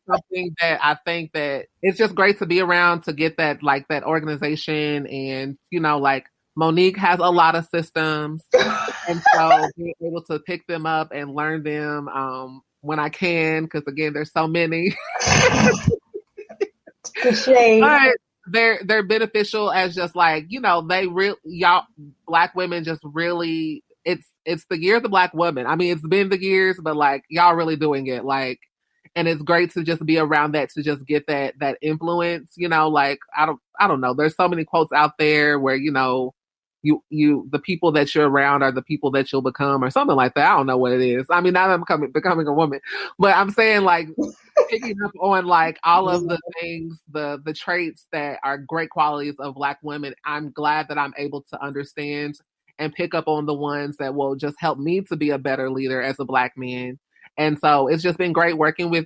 something that I think that it's just great to be around to get that like that organization. And like Monique has a lot of systems, and so being able to pick them up and learn them when I can, because again there's so many. But they're beneficial as just like y'all Black women just really it's the year of the Black woman. I mean, it's been the years, but like y'all really doing it. Like, and it's great to just be around that, to just get that influence. Like I don't know. There's so many quotes out there where the people that you're around are the people that you'll become, or something like that. I don't know what it is. I mean, now that I'm becoming a woman, but I'm saying like picking up on like all of the things, the traits that are great qualities of Black women. I'm glad that I'm able to understand and pick up on the ones that will just help me to be a better leader as a Black man. And so it's just been great working with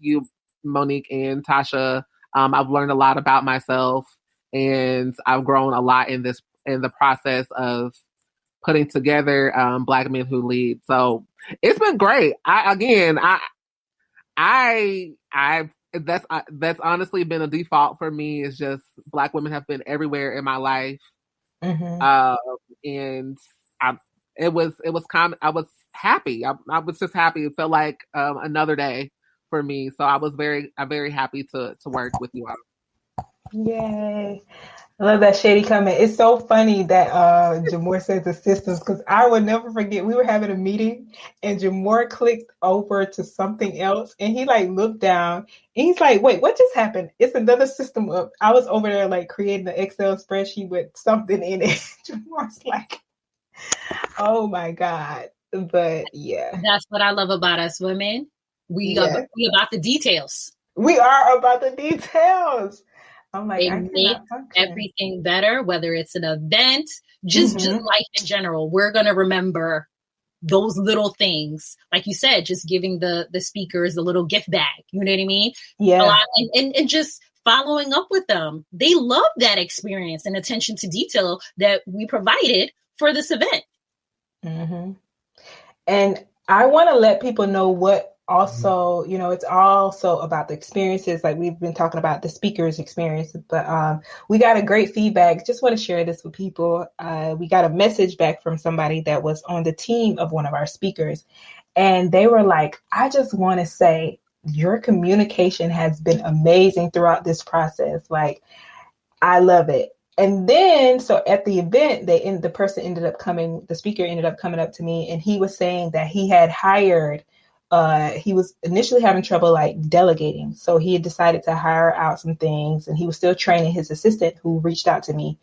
you, Monique and Tasha. I've learned a lot about myself, and I've grown a lot in the process of putting together Black men who lead. So it's been great. That's honestly been a default for me. Is just Black women have been everywhere in my life. And I was happy. I was just happy. It felt like another day for me. So I'm very happy to work with you all.
Yay. I love that shady comment. It's so funny that JaMor says the systems, because I would never forget, we were having a meeting and JaMor clicked over to something else and he like looked down and he's like, wait, what just happened? It's another system up. I was over there like creating an Excel spreadsheet with something in it. JaMor's like, oh my God. But yeah.
That's what I love about us women. We are about the details.
We are about the details. I'm like,
they make everything better, whether it's an event, just life in general. We're going to remember those little things, like you said, just giving the speakers a little gift bag, you know what I mean?
Yeah.
A lot, and just following up with them. They love that experience and attention to detail that we provided for this event.
Mm-hmm. And I want to let people know what also, you know, it's also about the experiences. Like we've been talking about the speaker's experience, but we got a great feedback. Just want to share this with people. We got a message back from somebody that was on the team of one of our speakers. And they were like, I just want to say your communication has been amazing throughout this process. Like, I love it. And then, so at the event, the speaker ended up coming up to me, and he was saying that he had hired, he was initially having trouble like delegating. So he had decided to hire out some things, and he was still training his assistant who reached out to me.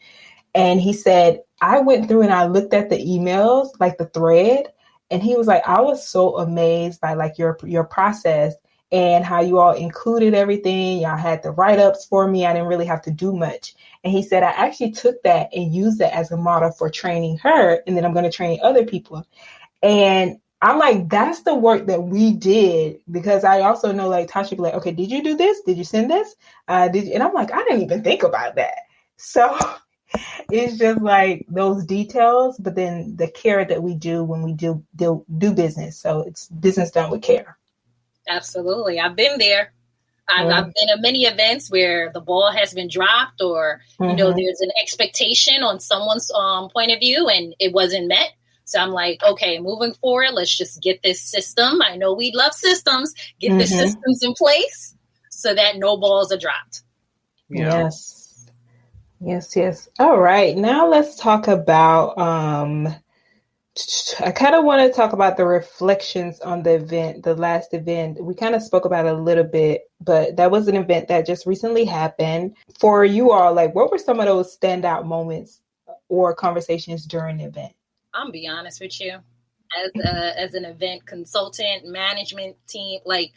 And he said, I went through and I looked at the emails, like the thread, and he was like, I was so amazed by like your process and how you all included everything. Y'all had the write-ups for me. I didn't really have to do much. And he said, I actually took that and used that as a model for training her. And then I'm going to train other people. And I'm like, that's the work that we did, because I also know like Tasha be like, okay, did you do this? Did you send this? And I'm like, I didn't even think about that. So it's just like those details, but then the care that we do when we do business. So it's business done with care.
Absolutely. I've been there. I've been at many events where the ball has been dropped, or, you know, there's an expectation on someone's point of view and it wasn't met. So I'm like, okay, moving forward, let's just get this system. I know we love systems. Get the systems in place so that no balls are dropped.
Yeah.
Yes. All right. Now let's talk about, I kind of want to talk about the reflections on the event, the last event. We kind of spoke about it a little bit, but that was an event that just recently happened. For you all, like, what were some of those standout moments or conversations during the event?
I'm gonna be honest with you. As an event consultant, management team, like,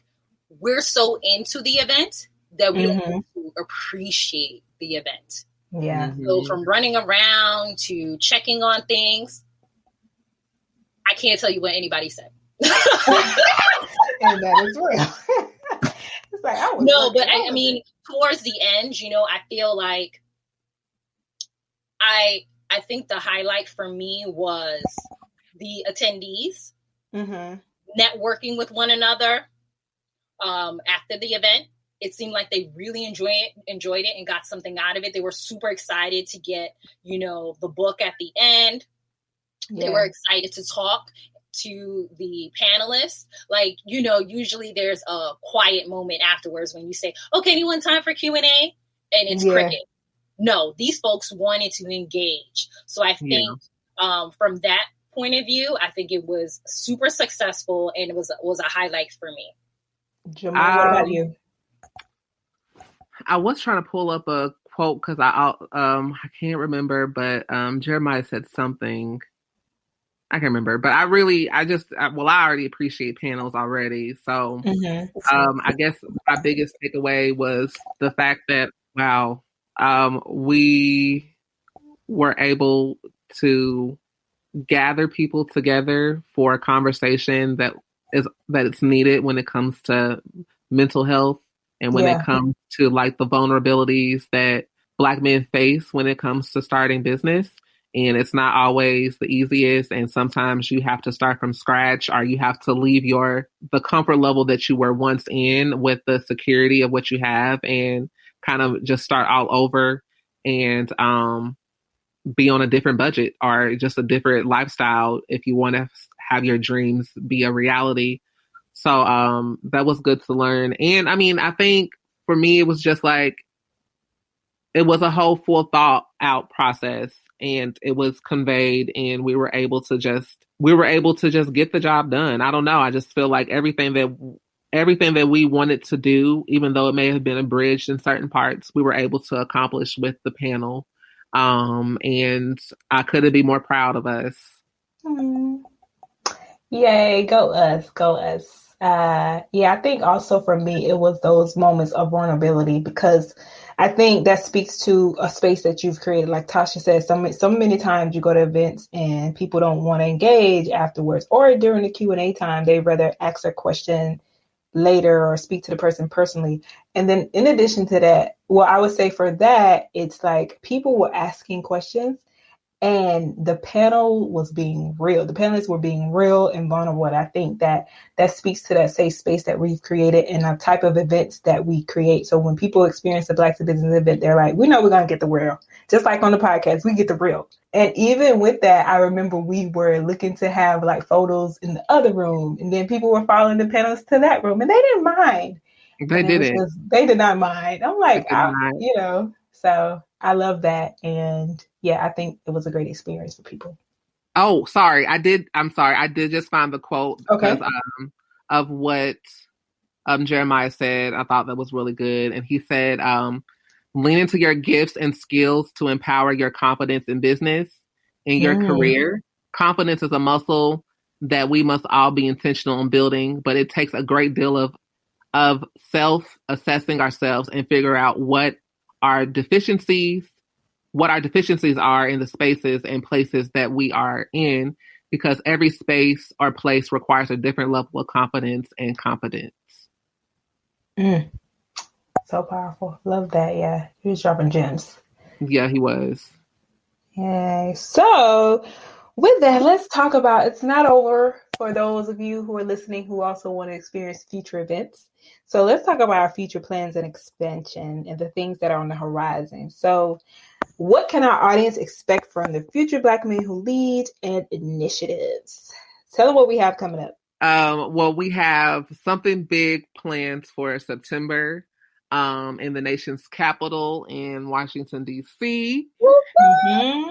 we're so into the event that we don't appreciate the event.
Yeah.
So from running around to checking on things, I can't tell you what anybody said.
And that is real. It's like,
I mean, towards the end, you know, I feel like I think the highlight for me was the attendees networking with one another after the event. It seemed like they really enjoyed it and got something out of it. They were super excited to get, you know, the book at the end. They were excited to talk to the panelists. Like, you know, usually there's a quiet moment afterwards when you say, okay, anyone time for Q&A? And it's cricket. No, these folks wanted to engage. So I think from that point of view, I think it was super successful, and it was a highlight for me.
JaMor, what about you?
I was trying to pull up a quote because I can't remember, but Jeremiah said something. I can't remember, but I already appreciate panels already. So I guess my biggest takeaway was the fact that, wow, we were able to gather people together for a conversation that it's needed when it comes to mental health and when it comes to like the vulnerabilities that Black men face when it comes to starting business. And it's not always the easiest. And sometimes you have to start from scratch, or you have to leave the comfort level that you were once in with the security of what you have and kind of just start all over and be on a different budget or just a different lifestyle if you want to have your dreams be a reality. So that was good to learn. And I mean, I think for me, it was just like, it was a whole full thought out process. And it was conveyed, and we were able to just get the job done. I don't know. I just feel like everything that we wanted to do, even though it may have been abridged in certain parts, we were able to accomplish with the panel. And I couldn't be more proud of us.
Yay, go us. I think also for me, it was those moments of vulnerability, because I think that speaks to a space that you've created. Like Tasha said, so many times you go to events and people don't want to engage afterwards or during the Q&A time. They rather ask their question later or speak to the person personally. And then in addition to that, well, I would say for that, it's like people were asking questions and the panel was being real. The panelists were being real and vulnerable. And I think that speaks to that safe space that we've created and the type of events that we create. So when people experience a Black to Business event, they're like, we know we're going to get the real. Just like on the podcast, we get the real. And even with that, I remember we were looking to have like photos in the other room. And then people were following the panelists to that room and they didn't mind.
They didn't.
They did not mind. I'm like, so I love that. And yeah, I think it was a great experience for people.
Oh, sorry. I'm sorry. I did just find the quote because of what Jeremiah said. I thought that was really good. And he said, lean into your gifts and skills to empower your confidence in business, in your career. Confidence is a muscle that we must all be intentional in building, but it takes a great deal of self-assessing ourselves and figure out what our deficiencies are in the spaces and places that we are in, because every space or place requires a different level of confidence and competence.
So powerful. Love that. Yeah. He was dropping gems.
Yeah, he was.
Yay. So with that, let's talk about, it's not over for those of you who are listening who also want to experience future events. So let's talk about our future plans and expansion and the things that are on the horizon. So what can our audience expect from the future Black Men Who Lead and initiatives? Tell them what we have coming up.
Well, we have something big planned for September in the nation's capital in Washington, D.C.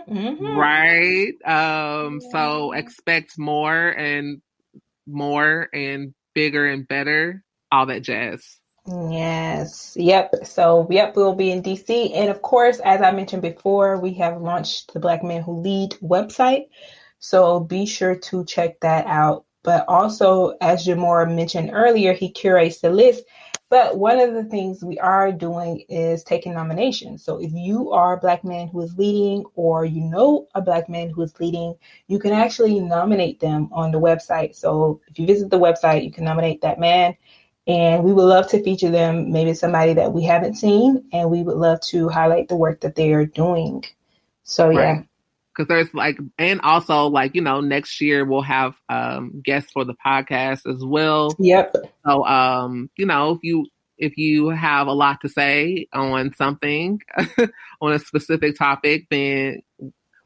Right. So expect more and bigger and better, all that jazz.
Yes. Yep. So, we'll be in DC. And of course, as I mentioned before, we have launched the Black Men Who Lead website. So be sure to check that out. But also, as JaMor mentioned earlier, he curates the list. But one of the things we are doing is taking nominations. So if you are a Black man who is leading, or you know a Black man who is leading, you can actually nominate them on the website. So if you visit the website, you can nominate that man. And we would love to feature them, maybe somebody that we haven't seen, and we would love to highlight the work that they are doing. So, yeah.
Because there's and also next year we'll have guests for the podcast as well.
Yep.
So, if you have a lot to say on something, on a specific topic, then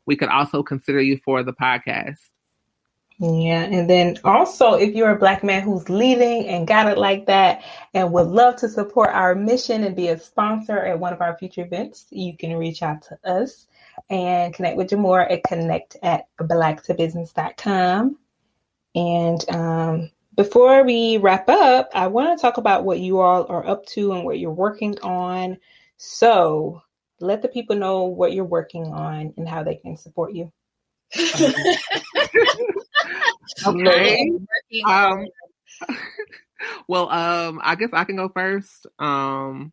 we could also consider you for the podcast.
Yeah. And then also, if you're a Black man who's leading and got it like that and would love to support our mission and be a sponsor at one of our future events, you can reach out to us and connect with JaMor at connect@blacktobusiness.com. And before we wrap up, I want to talk about what you all are up to and what you're working on. So let the people know what you're working on and how they can support you.
Okay. Well, I guess I can go first. On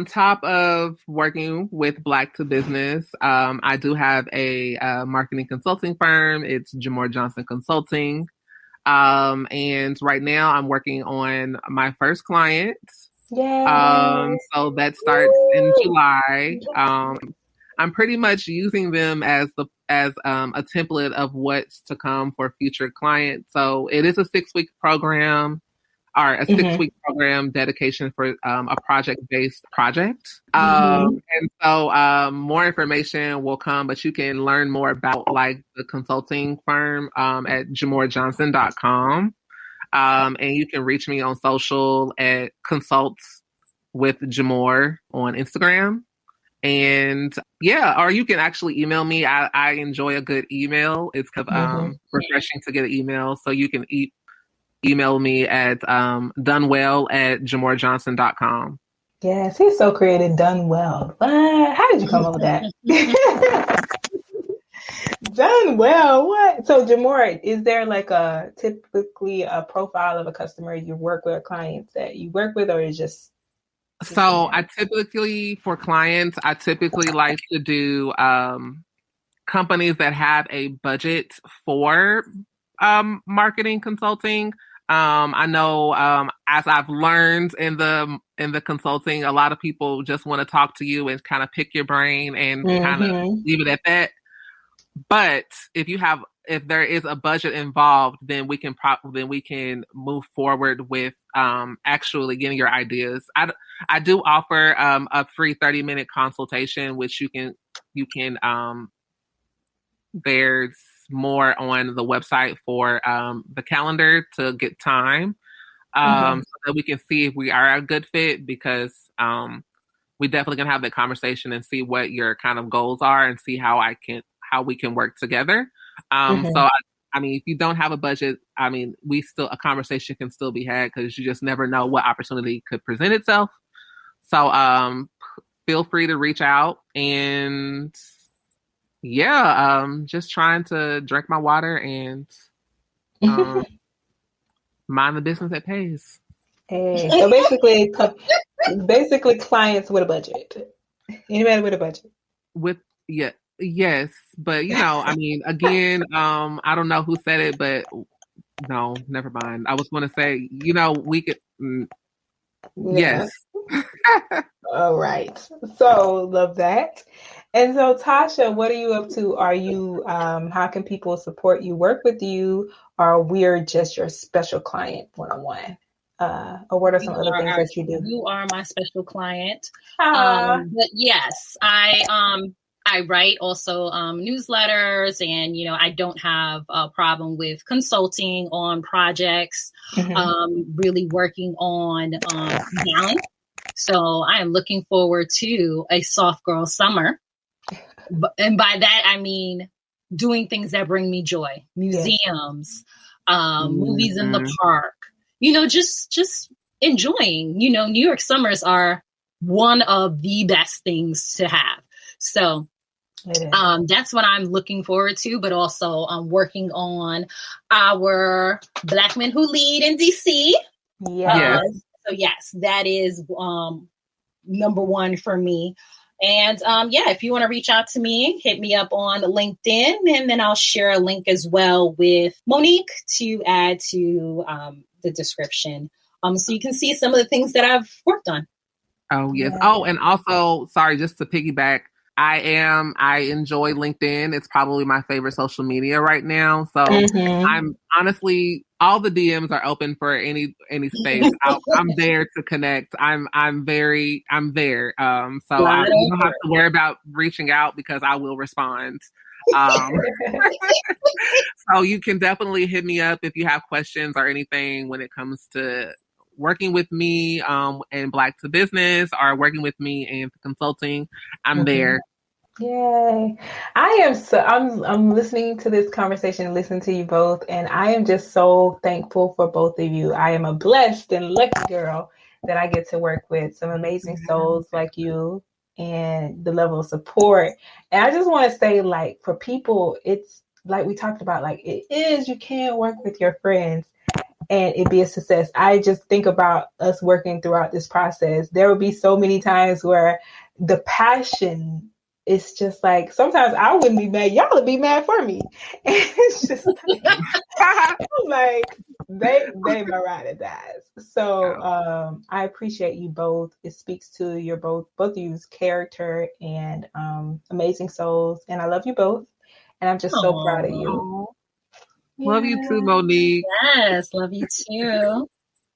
top of working with Black to Business, I do have a marketing consulting firm. It's JaMor Johnson Consulting. And right now I'm working on my first client. So that starts in July. I'm pretty much using them as a template of what's to come for future clients. So it is a 6-week program, or a 6-week program dedication for a project-based project. And so more information will come, but you can learn more about the consulting firm at JaMorJohnson.com. And you can reach me on social at Consults with JaMor on Instagram. And or you can actually email me. I enjoy a good email. It's refreshing to get an email. So you can email me at donewell@JaMorJohnson.com.
Yes, he's so creative. Done well. What? How did you come up with that? Done well. What? So JaMor, is there typically a profile of a customer you work with, or clients that you work with, or is just
So I typically, for clients, I typically like to do companies that have a budget for marketing consulting. I know, as I've learned in the consulting, a lot of people just want to talk to you and kind of pick your brain and kind of leave it at that. But if there is a budget involved, then we can move forward with actually getting your ideas. I do offer a free 30-minute consultation, which you can there's more on the website for the calendar to get time, so that we can see if we are a good fit, because we definitely can have that conversation and see what your kind of goals are and see how we can work together. So I mean, if you don't have a budget, I mean, a conversation can still be had, because you just never know what opportunity could present itself. So feel free to reach out, and just trying to drink my water and mind the business that pays.
Hey, so basically clients with a budget. Anybody with a budget.
Yes, but I mean, again, I don't know who said it, but no, never mind. I was going to say, we could. Yes.
All right. So love that. And so, Tasha, what are you up to? Are you? How can people support you, work with you, or we're just your special client one-on-one? Or what are some other things that you do?
You are my special client. But yes, I write also newsletters, and I don't have a problem with consulting on projects. Really working on balance. So I am looking forward to a soft girl summer, and by that I mean doing things that bring me joy, museums, movies in the park. Just enjoying. New York summers are one of the best things to have. So that's what I'm looking forward to, but also I'm working on our Black Men Who Lead in DC. So yes, that is number one for me. And if you want to reach out to me, hit me up on LinkedIn, and then I'll share a link as well with Monique to add to the description, so you can see some of the things that I've worked on.
Oh yes. Oh, and also, sorry, just to piggyback, I enjoy LinkedIn. It's probably my favorite social media right now. So I'm honestly, all the DMs are open for any space. I'm there to connect. I'm there. So you don't have to worry about reaching out, because I will respond. So you can definitely hit me up if you have questions or anything when it comes to working with me in Black to Business, or working with me in consulting. I'm there.
Yay. I'm listening to this conversation, listening to you both, and I am just so thankful for both of you. I am a blessed and lucky girl that I get to work with some amazing souls like you, and the level of support. And I just want to say, like, for people, it's like we talked about, like, you can work with your friends and it be a success. I just think about us working throughout this process. There will be so many times where the passion, it's just like, sometimes I wouldn't be mad. Y'all would be mad for me. And it's just like they my ride or dies. So I appreciate you both. It speaks to your both of you's character and amazing souls. And I love you both. And I'm just so proud of you.
Love you too, Monique.
Yes, love you too.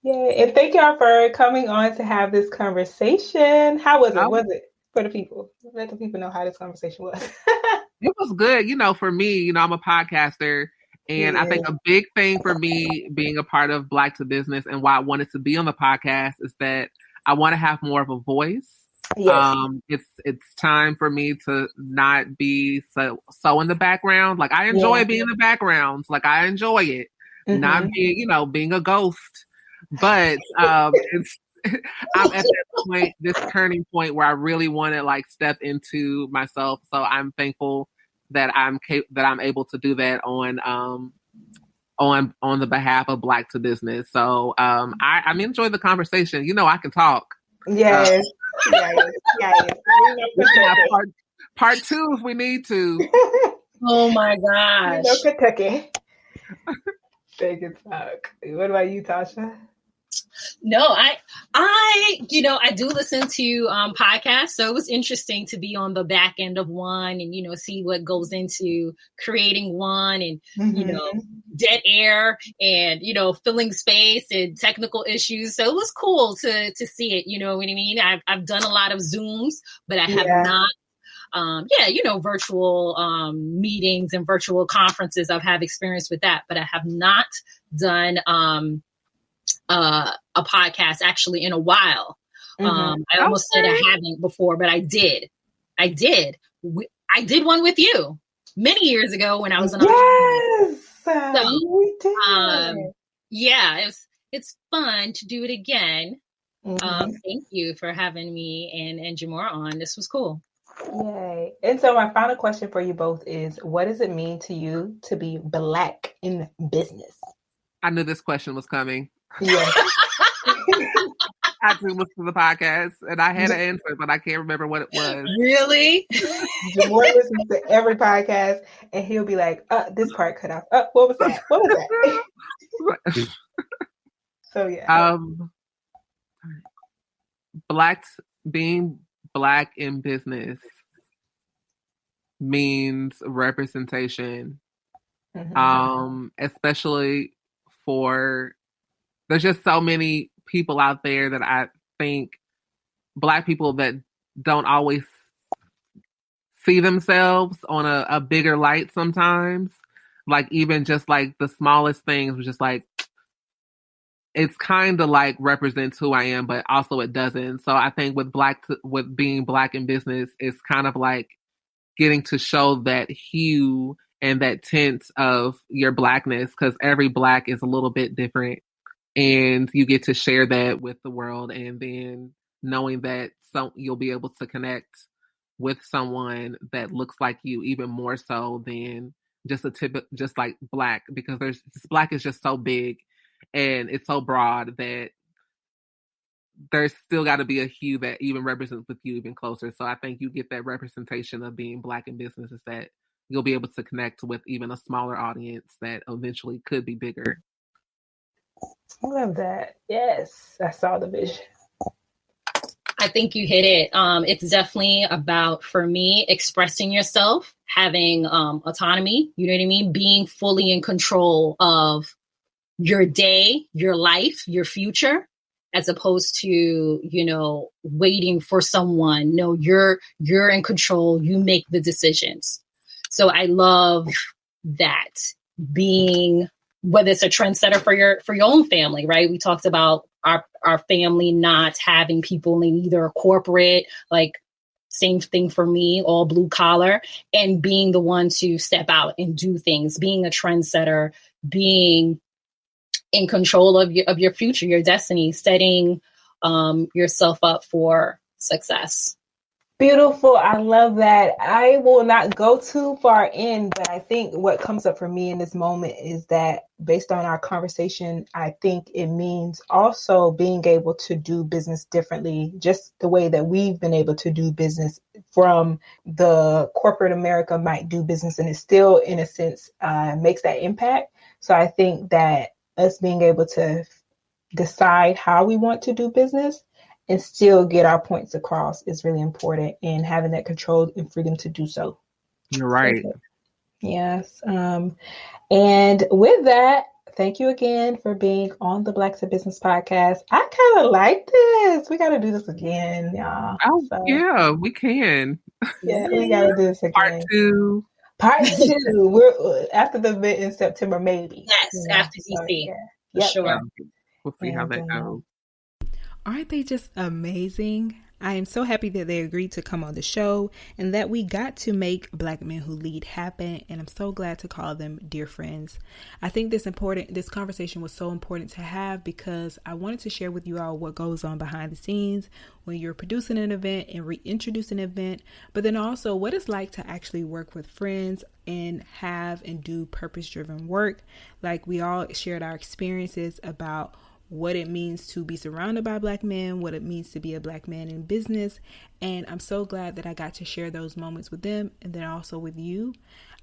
Yeah, and thank y'all for coming on to have this conversation. How was it? Was it for the people? Let the people know how this conversation was.
It was good. For me, I'm a podcaster, and I think a big thing for me being a part of Black to Business and why I wanted to be on the podcast is that I want to have more of a voice. Yes. It's time for me to not be so in the background. Like, I enjoy being in the background. Like, I enjoy it. Not being, being a ghost. But I'm at that point, this turning point where I really want to like step into myself. So I'm thankful that I'm able to do that on the behalf of Black to Business. So I enjoy the conversation. I can talk.
Yes. Yes.
We can have part 2 if we need to.
Oh my gosh.
Kentucky. Big as fuck. What about you, Tasha?
No, I do listen to podcasts. So it was interesting to be on the back end of one and, see what goes into creating one and, dead air and, filling space and technical issues. So it was cool to see it. You know what I mean? I've done a lot of Zooms, but I have not. Virtual meetings and virtual conferences. I've had experience with that, but I have not done a podcast actually in a while. I almost said I haven't before, but I did. I did one with you many years ago when I was an
we did.
It's fun to do it again. Thank you for having me and JaMor on. This was cool.
Yay. And so my final question for you both is, what does it mean to you to be Black in business?
I knew this question was coming.
Yeah.
I do listen to the podcast and I had an answer, but I can't remember what it was.
Really?
JaMor listens to every podcast and he'll be like, this part cut off. What was that? What was that? So yeah.
Being Black in business means representation. Especially for, there's just so many people out there that I think, Black people that don't always see themselves on a bigger light sometimes. Like even just like the smallest things was just like, it's kind of like represents who I am, but also it doesn't. So I think with being Black in business, it's kind of like getting to show that hue and that tint of your Blackness, because every Black is a little bit different, and you get to share that with the world, and then knowing that you'll be able to connect with someone that looks like you even more so than just just like Black, because Black is just so big and it's so broad that there's still got to be a hue that even represents with you even closer. So I think you get that representation of being Black in business, is that you'll be able to connect with even a smaller audience that eventually could be bigger.
I love that. Yes, I saw the vision.
I think you hit it. It's definitely about, for me, expressing yourself, having autonomy, you know what I mean? Being fully in control of your day, your life, your future, as opposed to, waiting for someone. No, you're in control. You make the decisions. So I love that, being, whether it's a trendsetter for your own family, right? We talked about our family not having people in either corporate, like same thing for me, all blue collar, and being the one to step out and do things, being a trendsetter, being in control of your future, your destiny, setting yourself up for success.
Beautiful. I love that. I will not go too far in, but I think what comes up for me in this moment is that based on our conversation, I think it means also being able to do business differently, just the way that we've been able to do business from the corporate America might do business, and it still, in a sense, makes that impact. So I think that us being able to decide how we want to do business and still get our points across is really important, and having that control and freedom to do so.
You're right.
Yes. And with that, thank you again for being on the Black to Business podcast. I kind of like this. We got to do this again, y'all.
Oh, so, yeah, we can.
Yeah, we got to do this again.
Part two.
We're after the event in September, maybe.
Yes, after DC.
So, yeah.
For sure.
We'll see how that goes.
Aren't they just amazing? I am so happy that they agreed to come on the show and that we got to make Black Men Who Lead happen. And I'm so glad to call them dear friends. I think this conversation was so important to have because I wanted to share with you all what goes on behind the scenes when you're producing an event and reintroducing an event, but then also what it's like to actually work with friends and have and do purpose-driven work. Like we all shared our experiences about what it means to be surrounded by Black men, what it means to be a Black man in business. And I'm so glad that I got to share those moments with them and then also with you.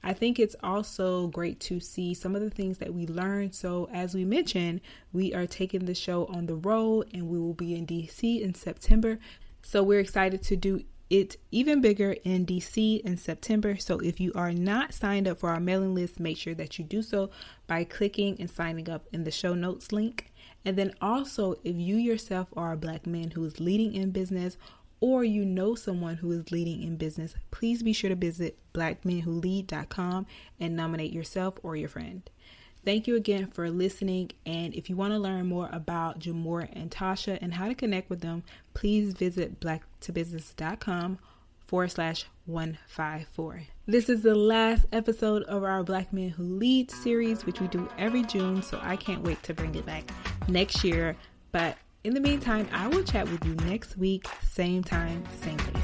I think it's also great to see some of the things that we learned. So as we mentioned, we are taking the show on the road and we will be in DC in September. So we're excited to do it even bigger in DC in September. So if you are not signed up for our mailing list, make sure that you do so by clicking and signing up in the show notes link. And then also, if you yourself are a Black man who is leading in business, or you know someone who is leading in business, please be sure to visit blackmenwholead.com and nominate yourself or your friend. Thank you again for listening. And if you want to learn more about JaMor and Tasha and how to connect with them, please visit blacktobusiness.com/154. This is the last episode of our Black Men Who Lead series, which we do every June. So I can't wait to bring it back next year. But in the meantime, I will chat with you next week, same time, same place.